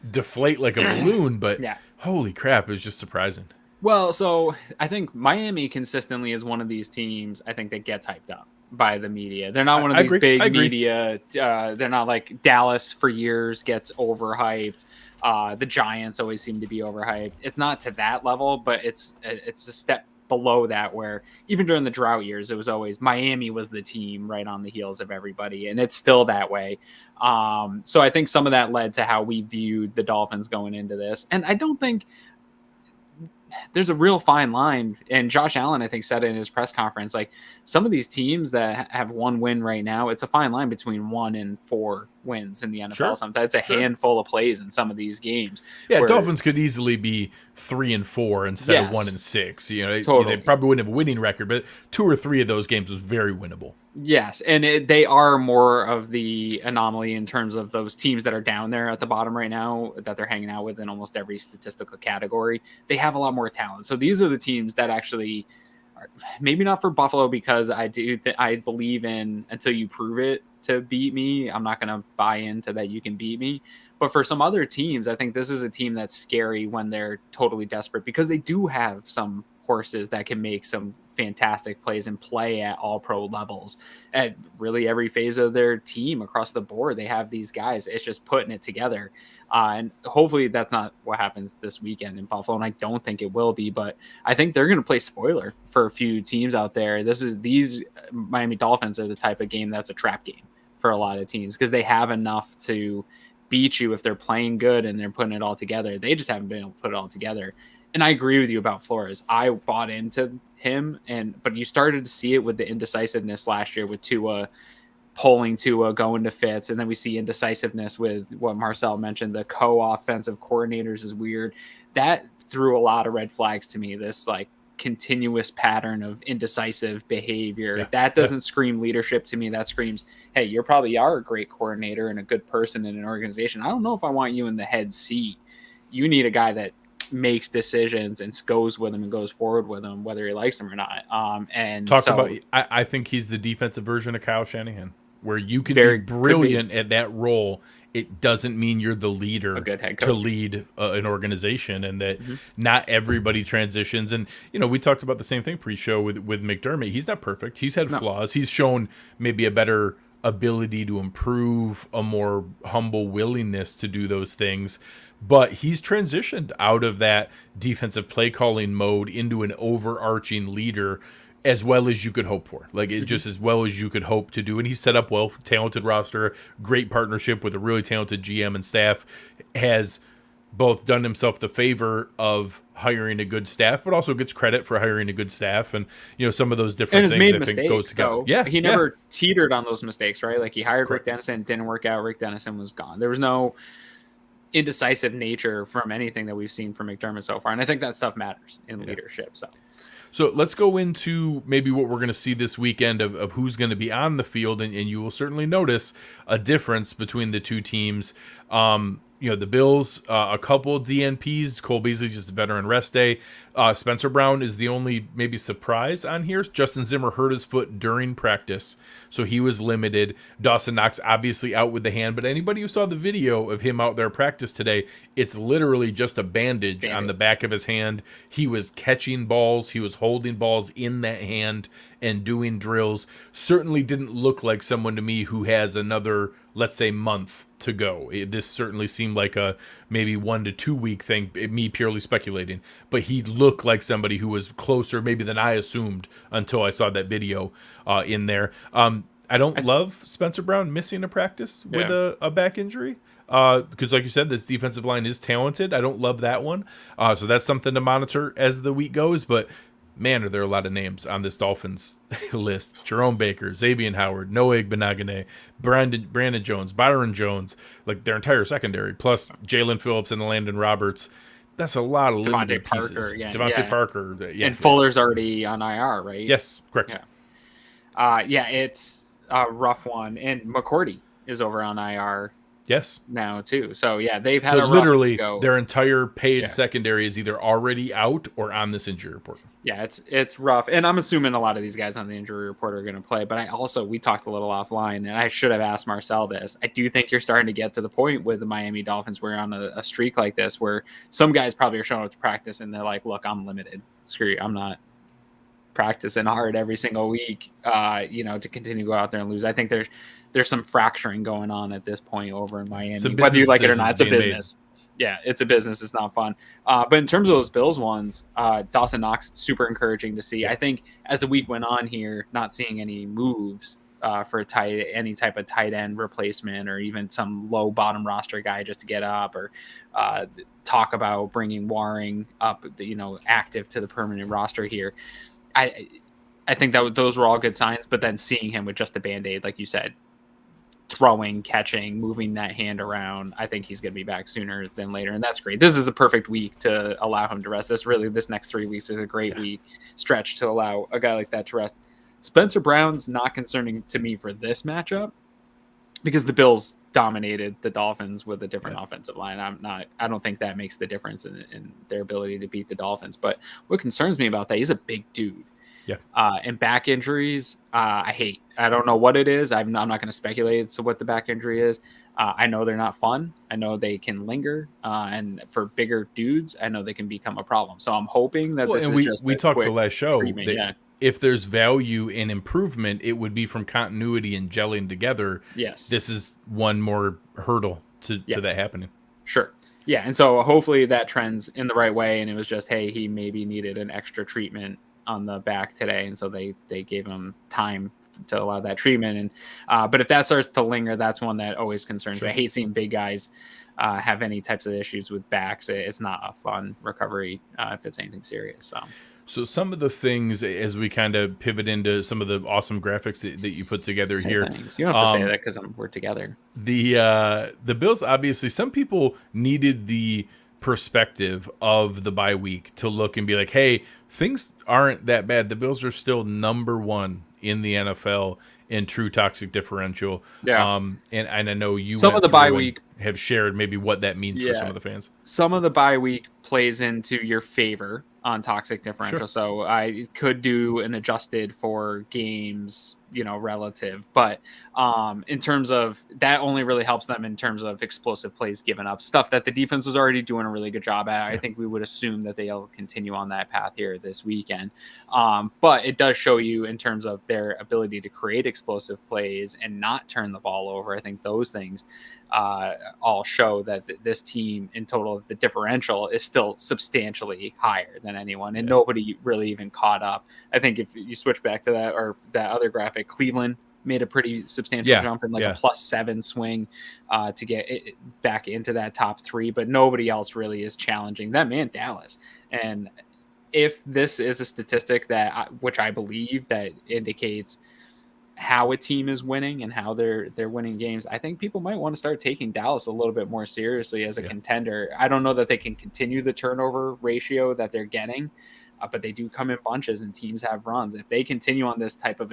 deflate like a balloon. But holy crap, it was just surprising. Well, so I think Miami consistently is one of these teams, I think, that gets hyped up by the media. They're not one of these big media. They're not like Dallas for years gets overhyped. The Giants always seem to be overhyped. It's not to that level, but it's a step below that, where even during the drought years, it was always Miami was the team right on the heels of everybody, and it's still that way. So I think some of that led to how we viewed the Dolphins going into this, and I don't think there's a real fine line. And Josh Allen, I think, said it in his press conference, like, some of these teams that have one win right now, it's a fine line between 1 and 4 wins in the NFL. Sure. Sometimes it's a handful of plays in some of these games. Yeah, Dolphins could easily be 3 and 4 instead of 1 and 6. Totally. They probably wouldn't have a winning record, but 2 or 3 of those games was very winnable. Yes, and they are more of the anomaly in terms of those teams that are down there at the bottom right now that they're hanging out with in almost every statistical category. They have a lot more talent. So these are the teams that actually are, maybe not for Buffalo, because I believe in until you prove it to beat me, I'm not going to buy into that you can beat me. But for some other teams, I think this is a team that's scary when they're totally desperate, because they do have some horses that can make some fantastic plays and play at all pro levels at really every phase of their team across the board. They have these guys. It's just putting it together. And hopefully that's not what happens this weekend in Buffalo. And I don't think it will be, but I think they're going to play spoiler for a few teams out there. These Miami Dolphins are the type of game that's a trap game for a lot of teams, because they have enough to beat you if they're playing good and they're putting it all together. They just haven't been able to put it all together. And I agree with you about Flores. I bought into him, but you started to see it with the indecisiveness last year with Tua pulling Tua, going to Fitz, and then we see indecisiveness with what Marcel mentioned. The co-offensive coordinators is weird. That threw a lot of red flags to me. This like continuous pattern of indecisive behavior. That doesn't scream leadership to me. That screams, hey, you probably are a great coordinator and a good person in an organization. I don't know if I want you in the head seat. You need a guy that makes decisions and goes with him and goes forward with him, whether he likes him or not. I think he's the defensive version of Kyle Shanahan, where you can be brilliant at that role. It doesn't mean you're the leader, a good head coach, to lead an organization, and that not everybody transitions. And, we talked about the same thing pre-show with McDermott. He's not perfect. He's had flaws. He's shown maybe a better ability to improve, a more humble willingness to do those things. But he's transitioned out of that defensive play calling mode into an overarching leader as well as you could hope for. Like, it just as well as you could hope to do. And he's set up well, talented roster, great partnership with a really talented GM and staff, has both done himself the favor of hiring a good staff, but also gets credit for hiring a good staff. And, some of those different things I think goes together. Yeah. He never teetered on those mistakes, right? Like, he hired Rick Dennison, didn't work out. Rick Dennison was gone. There was no indecisive nature from anything that we've seen from McDermott so far. And I think that stuff matters in leadership. So let's go into maybe what we're going to see this weekend of who's going to be on the field. And you will certainly notice a difference between the two teams. the Bills, a couple DNPs. Cole Beasley just a veteran rest day. Spencer Brown is the only maybe surprise on here. Justin Zimmer hurt his foot during practice, so he was limited. Dawson Knox obviously out with the hand, but anybody who saw the video of him out there practice today, it's literally just a bandage on the back of his hand. He was catching balls. He was holding balls in that hand and doing drills. Certainly didn't look like someone to me who has another, let's say, month to go. This certainly seemed like a maybe 1 to 2 week thing, me purely speculating, but he looked like somebody who was closer maybe than I assumed until I saw that video in there. I don't love Spencer Brown missing a practice with a back injury because like you said, this defensive line is talented. I don't love that one. So that's something to monitor as the week goes, but man, are there a lot of names on this Dolphins list. Jerome Baker, Xavier Howard, Noah Igbenogany, Brandon Jones, Byron Jones, like their entire secondary, plus Jalen Phillips and Landon Roberts. That's a lot of limited pieces. Devontae Parker. And Fuller's already on IR, right? Yes, correct. It's a rough one. And McCourty is over on IR. Yes. Now too. So yeah, they've had literally their entire paid secondary is either already out or on this injury report. Yeah, it's rough. And I'm assuming a lot of these guys on the injury report are going to play, but we talked a little offline and I should have asked Marcel this. I do think you're starting to get to the point with the Miami Dolphins where you're on a streak like this where some guys probably are showing up to practice and they're like, look, I'm limited. Screw you. I'm not practicing hard every single week, to continue to go out there and lose. I think there's some fracturing going on at this point over in Miami. Whether you like it or not, it's a business. Yeah, it's a business. It's not fun. But in terms of those Bills ones, Dawson Knox, super encouraging to see. I think as the week went on here, not seeing any moves for any type of tight end replacement or even some low bottom roster guy just to get up or talk about bringing Waring up, active to the permanent roster here. I think that those were all good signs, but then seeing him with just a Band-Aid, like you said, throwing, catching, moving that hand around, I think he's going to be back sooner than later, and that's great. This is the perfect week to allow him to rest. This next 3 weeks is a great week stretch to allow a guy like that to rest. Spencer Brown's not concerning to me for this matchup because the Bills dominated the Dolphins with a different offensive line. I don't think that makes the difference in their ability to beat the Dolphins. But what concerns me about that, he's a big dude. Yeah. And back injuries, I hate. I don't know what it is. I'm not going to speculate as to what the back injury is. I know they're not fun. I know they can linger. And for bigger dudes, I know they can become a problem. So I'm hoping that we talked the last show that if there's value in improvement, it would be from continuity and gelling together. Yes. This is one more hurdle to that happening. Sure. Yeah. And so hopefully that trends in the right way. And it was just, hey, he maybe needed an extra treatment on the back today. And so they gave him time to allow that treatment. And but if that starts to linger, that's one that always concerns me. I hate seeing big guys have any types of issues with backs. It's not a fun recovery if it's anything serious. So some of the things as we kind of pivot into some of the awesome graphics that you put together here. Thanks. You don't have to say that because we're together. The Bills, obviously, some people needed the perspective of the bye week to look and be like, hey, things aren't that bad. The Bills are still number 1 in the NFL in true toxic differential. Yeah. And I know you some of the bye week have shared maybe what that means for some of the fans. Some of the bye week plays into your favor on toxic differential. Sure. So I could do an adjusted for games, relative, but in terms of that only really helps them in terms of explosive plays given up, stuff that the defense was already doing a really good job at. I think we would assume that they'll continue on that path here this weekend. But it does show you in terms of their ability to create explosive plays and not turn the ball over. I think those things all show that this team in total, the differential is still substantially higher than anyone, and nobody really even caught up. I think if you switch back to that or that other graphic, Cleveland made a pretty substantial jump in a +7 swing to get it back into that top 3, but nobody else really is challenging them and Dallas. And if this is a statistic which I believe that indicates how a team is winning and how they're winning games, I think people might want to start taking Dallas a little bit more seriously as a contender. I don't know that they can continue the turnover ratio that they're getting, but they do come in bunches and teams have runs. If they continue on this type of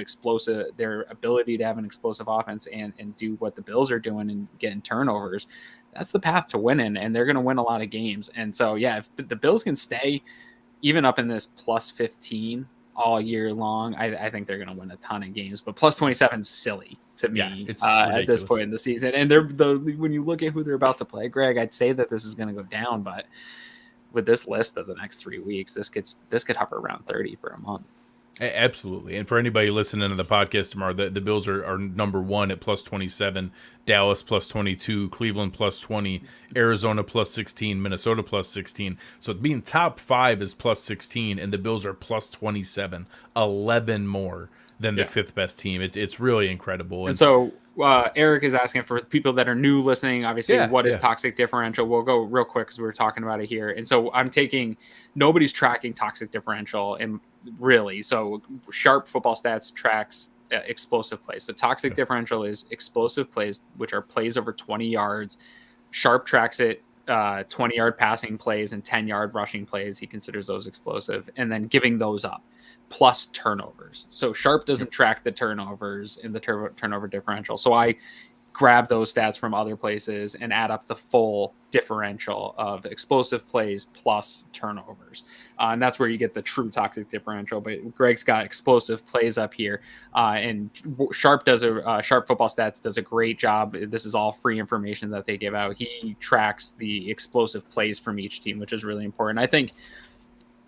their ability to have an explosive offense and do what the Bills are doing and getting turnovers, that's the path to winning, and they're going to win a lot of games. And so, yeah, if the Bills can stay even up in this plus 15 all year long, I think they're going to win a ton of games. But plus 27 is silly to me at this point in the season. And when you look at who they're about to play, Greg, I'd say that this is going to go down. But with this list of the next 3 weeks, this could hover around 30 for a month. Absolutely. And for anybody listening to the podcast tomorrow, the Bills are number 1 at plus 27, Dallas plus 22, Cleveland plus 20, Arizona plus 16, Minnesota plus 16. So being top 5 is plus 16, and the Bills are plus 27, 11 more than the 5th best team. It's really incredible. And so Eric is asking for people that are new listening, obviously, what is toxic differential? We'll go real quick because we were talking about it here. And so nobody's tracking toxic differential, and really, so Sharp Football Stats tracks explosive plays. So toxic differential is explosive plays, which are plays over 20 yards. Sharp tracks it 20-yard passing plays and 10-yard rushing plays. He considers those explosive, and then giving those up, plus turnovers. So Sharp doesn't track the turnovers in the turnover differential. So I grab those stats from other places and add up the full differential of explosive plays plus turnovers. And that's where you get the true toxic differential. But Greg's got explosive plays up here. And Sharp Football Stats does a great job. This is all free information that they give out. He tracks the explosive plays from each team, which is really important. I think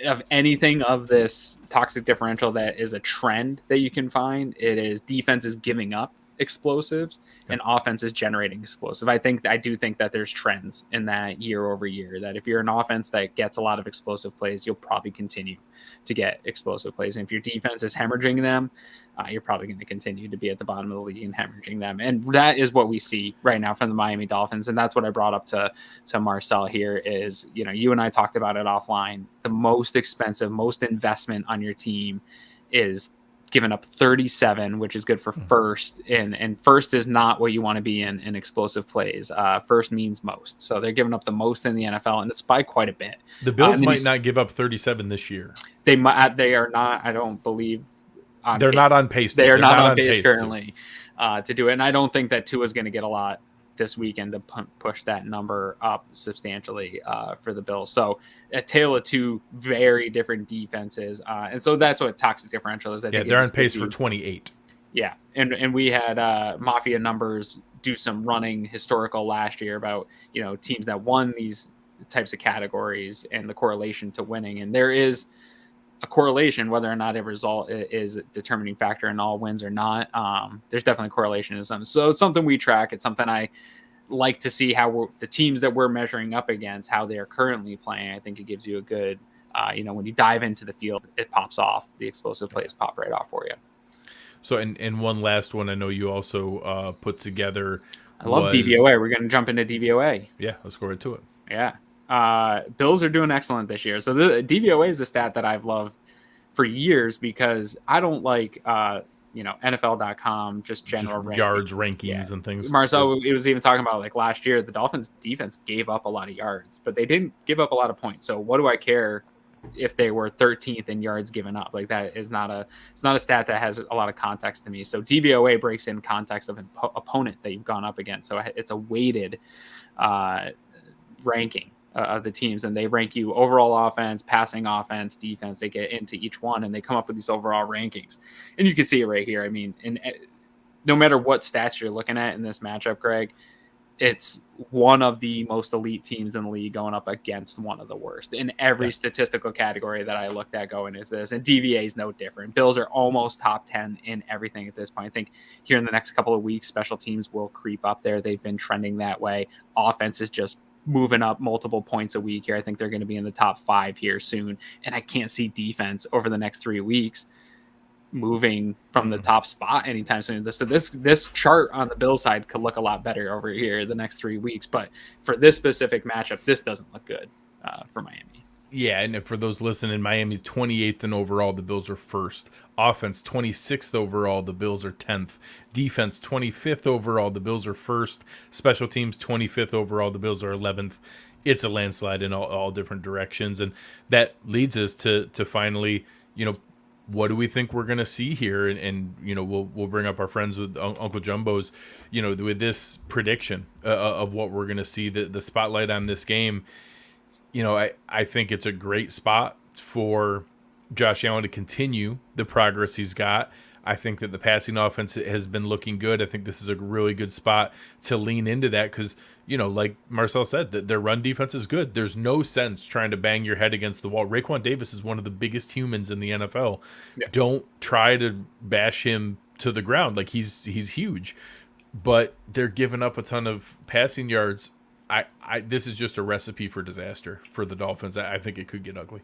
of anything of this toxic differential that is a trend that you can find, it is defenses giving up explosives and offense is generating explosive. I do think that there's trends in that year over year, that if you're an offense that gets a lot of explosive plays, you'll probably continue to get explosive plays. And if your defense is hemorrhaging them, you're probably going to continue to be at the bottom of the league and hemorrhaging them. And that is what we see right now from the Miami Dolphins. And that's what I brought up to Marcel here is, you and I talked about it offline. The most expensive, most investment on your team is giving up 37, which is good for first, and first is not what you want to be in explosive plays. First means most, so they're giving up the most in the NFL, and it's by quite a bit. The Bills might not give up 37 this year. They are not. I don't believe they're not on pace. They are not on pace currently to do it, and I don't think that Tua is going to get a lot this weekend to push that number up substantially for the Bills. So a tale of two very different defenses. And so that's what toxic differential is. They're on pace for 28. Yeah. And we had Mafia numbers do some running historical last year about, teams that won these types of categories and the correlation to winning. And there is a correlation, whether or not a result is a determining factor in all wins or not. There's definitely correlation in some. So it's something we track. It's something I like to see how the teams that we're measuring up against, how they are currently playing. I think it gives you a good, when you dive into the field, it pops off. The explosive plays pop right off for you. So, and one last one, I know you also put together. I love DVOA. We're going to jump into DVOA. Yeah, let's go right to it. Yeah. Bills are doing excellent this year. So the DVOA is a stat that I've loved for years because I don't like, NFL.com, just general yards rankings and things. Marcel, it was even talking about like last year, the Dolphins defense gave up a lot of yards, but they didn't give up a lot of points. So what do I care if they were 13th in yards given up? Like that is it's not a stat that has a lot of context to me. So DVOA breaks in context of an opponent that you've gone up against. So it's a weighted ranking of the teams, and they rank you overall offense, passing offense, defense. They get into each one and they come up with these overall rankings, and you can see it right here. I mean, no matter what stats you're looking at in this matchup, Greg, it's one of the most elite teams in the league going up against one of the worst in every statistical category that I looked at going into this. And DVA is no different. Bills are almost top 10 in everything at this point. I think here in the next couple of weeks, special teams will creep up there. They've been trending that way. Offense is just moving up multiple points a week here. I think they're going to be in the top 5 here soon. And I can't see defense over the next 3 weeks moving from the top spot anytime soon. So this chart on the Bill side could look a lot better over here the next 3 weeks. But for this specific matchup, this doesn't look good for Miami. Yeah, and for those listening, Miami 28th in overall, the Bills are first. Offense 26th overall, the Bills are 10th. Defense 25th overall, the Bills are first. Special teams 25th overall, the Bills are 11th. It's a landslide in all different directions, and that leads us to finally, what do we think we're going to see here? And we'll bring up our friends with Uncle Jumbo's, with this prediction of what we're going to see, the spotlight on this game. I think it's a great spot for Josh Allen to continue the progress he's got. I think that the passing offense has been looking good. I think this is a really good spot to lean into that because, like Marcel said, their run defense is good. There's no sense trying to bang your head against the wall. Raekwon Davis is one of the biggest humans in the NFL. Yeah. Don't try to bash him to the ground. Like he's huge, but they're giving up a ton of passing yards. This is just a recipe for disaster for the Dolphins. I think it could get ugly.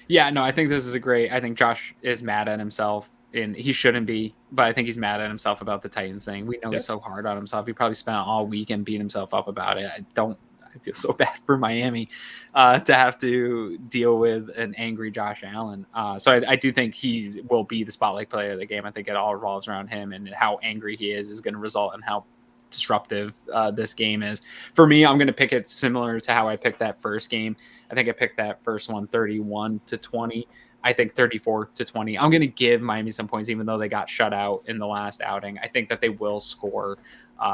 Yeah, no, I think this is I think Josh is mad at himself. And he shouldn't be, but I think he's mad at himself about the Titans thing. We know he's so hard on himself. He probably spent all weekend beating himself up about it. I feel so bad for Miami to have to deal with an angry Josh Allen. So I do think he will be the spotlight player of the game. I think it all revolves around him, and how angry he is going to result in how disruptive this game is. For me, I'm going to pick it similar to how I picked that first game. I think I picked that first one 31-20. I think 34-20. I'm going to give Miami some points, even though they got shut out in the last outing. I think that they will score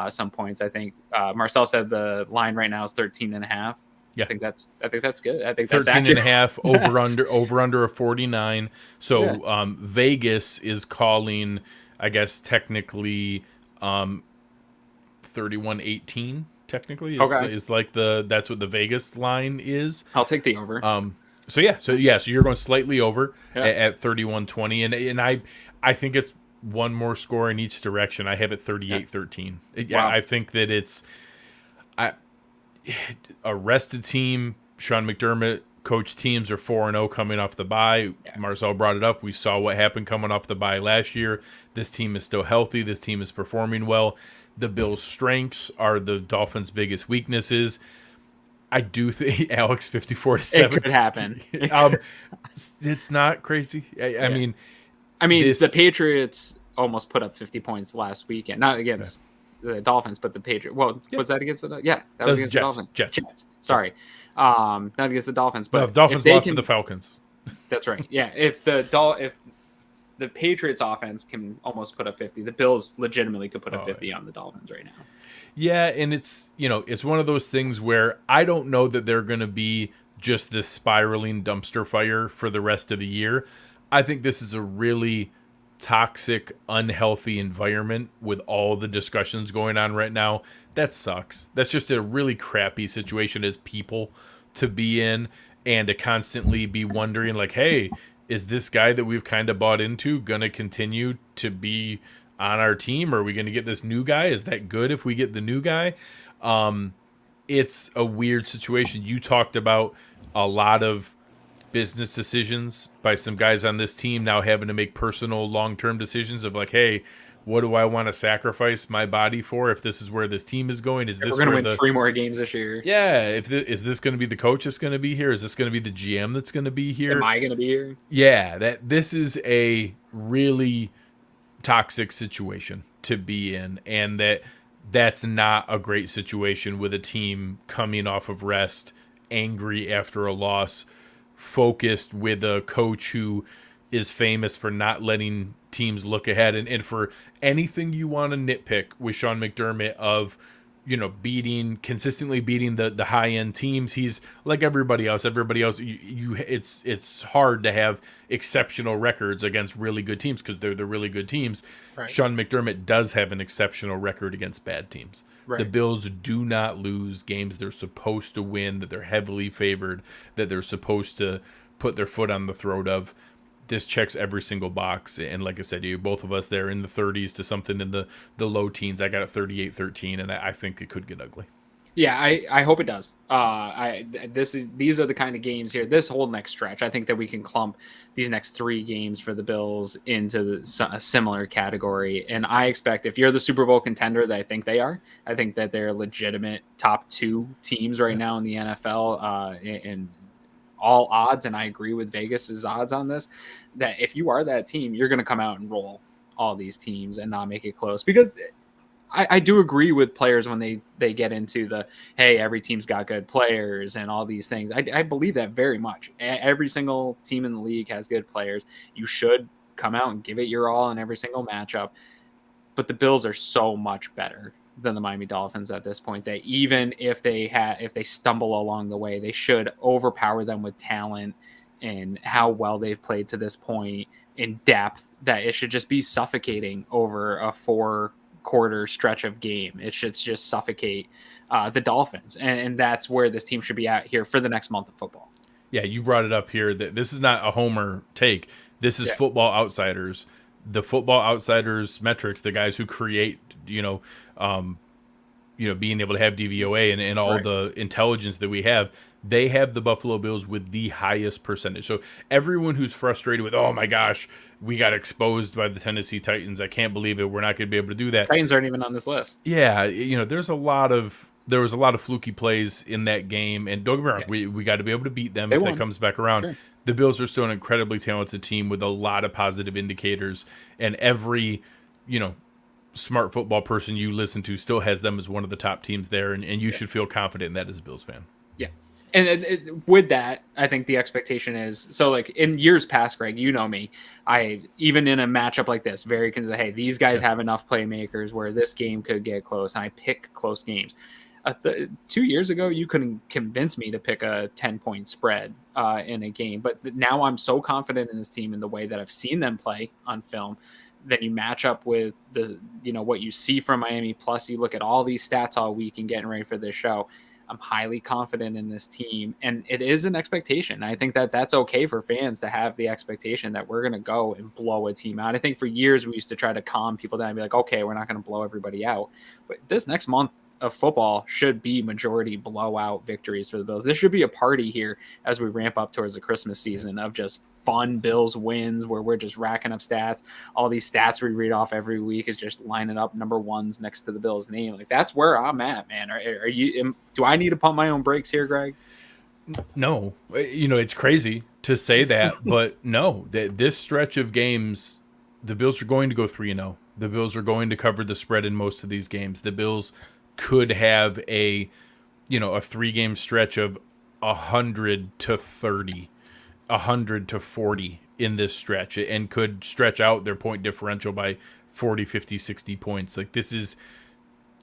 some points. I think Marcel said the line right now is 13.5. Yeah. I think that's good. I think 13.5 over under a 49. So Vegas is calling, I guess technically 31-18. Technically is like that's what the Vegas line is. I'll take the over. So you're going slightly over at 31-20, and I think it's one more score in each direction. I have it 38-13. Wow. I think that it's a rested team. Sean McDermott coach teams are 4-0 coming off the bye. Yeah. Marcel brought it up. We saw what happened coming off the bye last year. This team is still healthy. This team is performing well. The Bills' strengths are the Dolphins' biggest weaknesses. I do think Alex 54-7. It could happen. It's not crazy. I mean, the Patriots almost put up 50 points last weekend, not against the Dolphins, but the Patriots. Well, was that against the? Yeah, that was against the Dolphins. Jets. Sorry, not against the Dolphins, but the Dolphins lost to the Falcons. That's right. Yeah, if the Patriots offense can almost put up 50, the Bills legitimately could put up 50 on the Dolphins right now. Yeah, and it's one of those things where I don't know that they're going to be just this spiraling dumpster fire for the rest of the year. I think this is a really toxic, unhealthy environment with all the discussions going on right now. That sucks. That's just a really crappy situation as people to be in, and to constantly be wondering like, hey, is this guy that we've kind of bought into going to continue to be on our team? Or are we going to get this new guy? Is that good if we get the new guy? It's a weird situation. You talked about a lot of business decisions by some guys on this team now having to make personal long-term decisions of like, hey, what do I want to sacrifice my body for if this is where this team is going? Is this we're going to win 3 more games this year? Yeah. Is this going to be the coach that's going to be here? Is this going to be the GM that's going to be here? Am I going to be here? Yeah, this is a really toxic situation to be in, and that's not a great situation with a team coming off of rest, angry after a loss, focused with a coach who is famous for not letting teams look ahead, and for anything you want to nitpick with Sean McDermott of consistently beating the high end teams. He's like everybody else. It's hard to have exceptional records against really good teams because they're the really good teams. Right. Sean McDermott does have an exceptional record against bad teams. Right. The Bills do not lose games they're supposed to win, that they're heavily favored, that they're supposed to put their foot on the throat of. This checks every single box, and like I said, both of us there in the 30s to something in the low teens. I got it 38-13, and I think it could get ugly. Yeah, I hope it does. These are the kind of games here. This whole next stretch, I think that we can clump these next 3 games for the Bills into a similar category. And I expect if you're the Super Bowl contender that I think they are, I think that they're legitimate top 2 teams right now in the NFL, and all odds, and I agree with Vegas's odds on this, that if you are that team, you're going to come out and roll all these teams and not make it close. Because I do agree with players when they get into the, hey, every team's got good players and all these things. I believe that very much. Every single team in the league has good players. You should come out and give it your all in every single matchup. But the Bills are so much better than the Miami Dolphins at this point that even if they stumble along the way, they should overpower them with talent and how well they've played to this point in depth, that it should just be suffocating over a 4-quarter stretch of game. It should just suffocate the Dolphins. And that's where this team should be at here for the next month of football. Yeah, you brought it up here that this is not a homer take. This is Football Outsiders. The Football Outsiders metrics, the guys who create, being able to have DVOA and all the intelligence that we have, they have the Buffalo Bills with the highest percentage. So everyone who's frustrated with, oh my gosh, we got exposed by the Tennessee Titans, I can't believe it, we're not going to be able to do that. Titans aren't even on this list. Yeah, there was a lot of fluky plays in that game, and don't get me wrong, we got to be able to beat them if that comes back around. Sure. The Bills are still an incredibly talented team with a lot of positive indicators, and every, smart football person you listen to still has them as one of the top teams there, and you should feel confident in that as a Bills fan. Yeah. And with that, I think the expectation is, so like in years past, Greg, you know me, I, even in a matchup like this, very concerned, hey, these guys have enough playmakers where this game could get close, and I pick close games. 2 years ago, you couldn't convince me to pick a 10-point spread in a game. But now I'm so confident in this team in the way that I've seen them play on film. Then you match up with what you see from Miami. Plus, you look at all these stats all week and getting ready for this show. I'm highly confident in this team, and it is an expectation. I think that that's okay for fans to have the expectation that we're going to go and blow a team out. I think for years we used to try to calm people down and be like, okay, we're not going to blow everybody out. But this next month of football should be majority blowout victories for the Bills. This should be a party here as we ramp up towards the Christmas season of just fun Bills wins where we're just racking up stats. All these stats we read off every week is just lining up number ones next to the Bills' name. Like, that's where I'm at, man. Do I need to pump my own brakes here, Greg? No, it's crazy to say that, but no, this stretch of games, the Bills are going to go 3-0. The Bills are going to cover the spread in most of these games. The Bills could have a 3-game stretch of 100 to 30, 100 to 40 in this stretch, and could stretch out their point differential by 40, 50, 60 points. Like, this is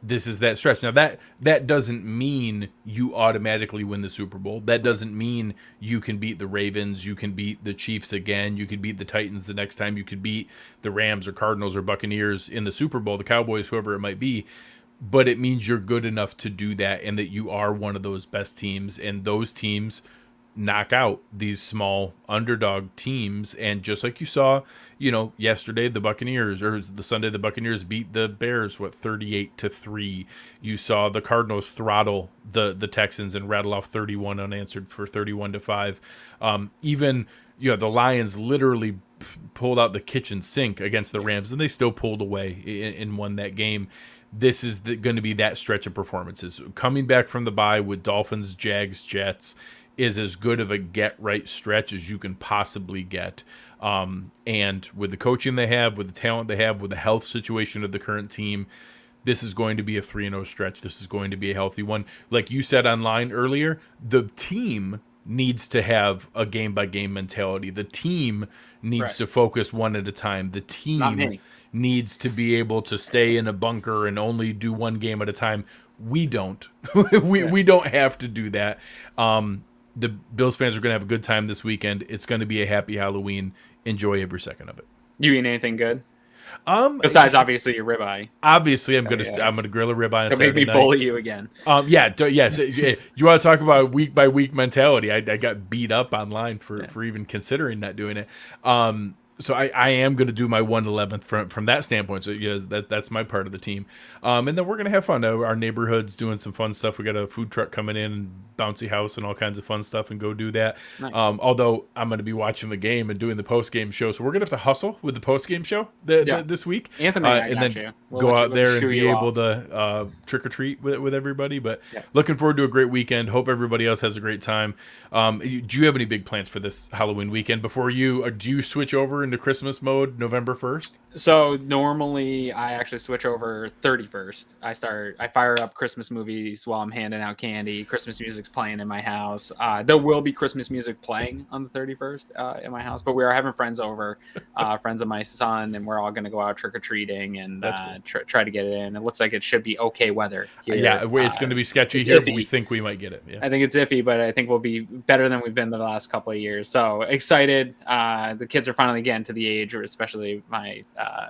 that stretch. Now that doesn't mean you automatically win the Super Bowl. That doesn't mean you can beat the Ravens, you can beat the Chiefs again, you could beat the Titans the next time, you could beat the Rams or Cardinals or Buccaneers in the Super Bowl, the Cowboys, whoever it might be. But it means you're good enough to do that, and that you are one of those best teams, and those teams knock out these small underdog teams. And just like you saw, yesterday, the Buccaneers, or the Sunday, the Buccaneers beat the Bears, 38-3. You saw the Cardinals throttle the Texans and rattle off 31 unanswered for 31-5. Even, the Lions literally pulled out the kitchen sink against the Rams, and they still pulled away and won that game. This is going to be that stretch of performances. Coming back from the bye with Dolphins, Jags, Jets is as good of a get-right stretch as you can possibly get. And with the coaching they have, with the talent they have, with the health situation of the current team, this is going to be a 3-0 stretch. This is going to be a healthy one. Like you said online earlier, the team needs to have a game-by-game mentality. The team needs to focus one at a time. The team needs to be able to stay in a bunker and only do one game at a time. We don't. we don't have to do that. The Bills fans are going to have a good time this weekend. It's going to be a happy Halloween. Enjoy every second of it. You eat anything good? Besides, obviously, your ribeye. Obviously, I'm gonna grill a ribeye on Saturday night. Make me bully you again. Yes. You want to talk about week by week mentality? I got beat up online for even considering not doing it. So I am going to do my 1/11th from that standpoint. So yes, that's my part of the team. And then we're going to have fun. Our neighborhood's doing some fun stuff. We got a food truck coming in, and bouncy house and all kinds of fun stuff, and go do that. Nice. Although I'm going to be watching the game and doing the post-game show. So we're going to have to hustle with the post-game show this week. Anthony and then go out there and be able to trick-or-treat with everybody. But looking forward to a great weekend. Hope everybody else has a great time. Do you have any big plans for this Halloween weekend? Do you switch over into Christmas mode November 1st? So normally I actually switch over 31st. I fire up Christmas movies while I'm handing out candy. Christmas music's playing in my house. There will be Christmas music playing on the 31st in my house, but we are having friends over, friends of my son, and we're all going to go out trick or treating and cool. try to get it in. It looks like it should be okay weather here. Yeah, it's going to be sketchy here, but we think we might get it. Yeah. I think it's iffy, but I think we'll be better than we've been the last couple of years. So excited. The kids are finally getting to the age, or especially my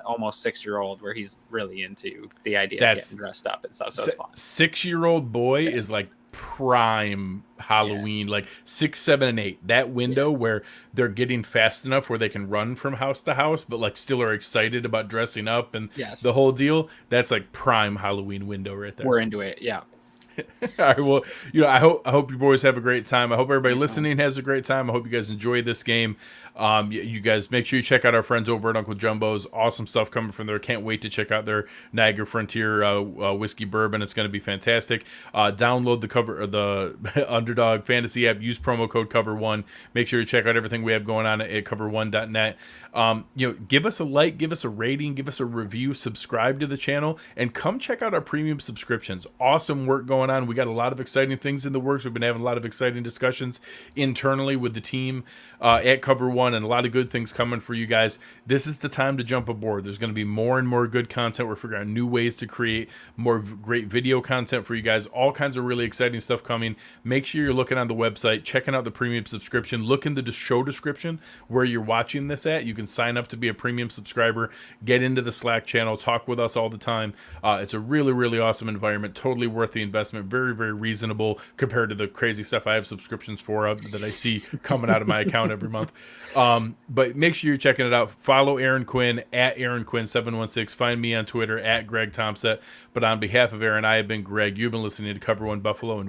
almost 6-year-old, where he's really into the idea of getting dressed up and stuff. So it's fun. 6-year-old boy is like prime Halloween, like 6, 7, and 8. That window where they're getting fast enough where they can run from house to house, but like still are excited about dressing up and the whole deal. That's like prime Halloween window right there. We're into it. Yeah. All right. Well, I hope you boys have a great time. I hope everybody listening has a great time. I hope you guys enjoy this game. You guys make sure you check out our friends over at Uncle Jumbo's. Awesome stuff coming from there. Can't wait to check out their Niagara Frontier whiskey bourbon. It's going to be fantastic. Download the Underdog Fantasy app. Use promo code Cover1. Make sure you check out everything we have going on at cover1.net. Give us a like, give us a rating, give us a review, subscribe to the channel, and come check out our premium subscriptions. Awesome work going on. We got a lot of exciting things in the works. We've been having a lot of exciting discussions internally with the team at Cover One, and a lot of good things coming for you guys. This is the time to jump aboard. There's going to be more and more good content. We're figuring out new ways to create more great video content for you guys. All kinds of really exciting stuff coming. Make sure you're looking on the website, checking out the premium subscription. Look in the show description where you're watching this at. You can sign up to be a premium subscriber, get into the Slack channel, talk with us all the time. It's a really, really awesome environment. Totally worth the investment. Very, very reasonable compared to the crazy stuff I have subscriptions for that I see coming out of my account every month. But make sure you're checking it out. Follow Aaron Quinn at Aaron Quinn716. Find me on Twitter at Greg Thompson. But on behalf of Aaron, I have been Greg. You've been listening to Cover One Buffalo, and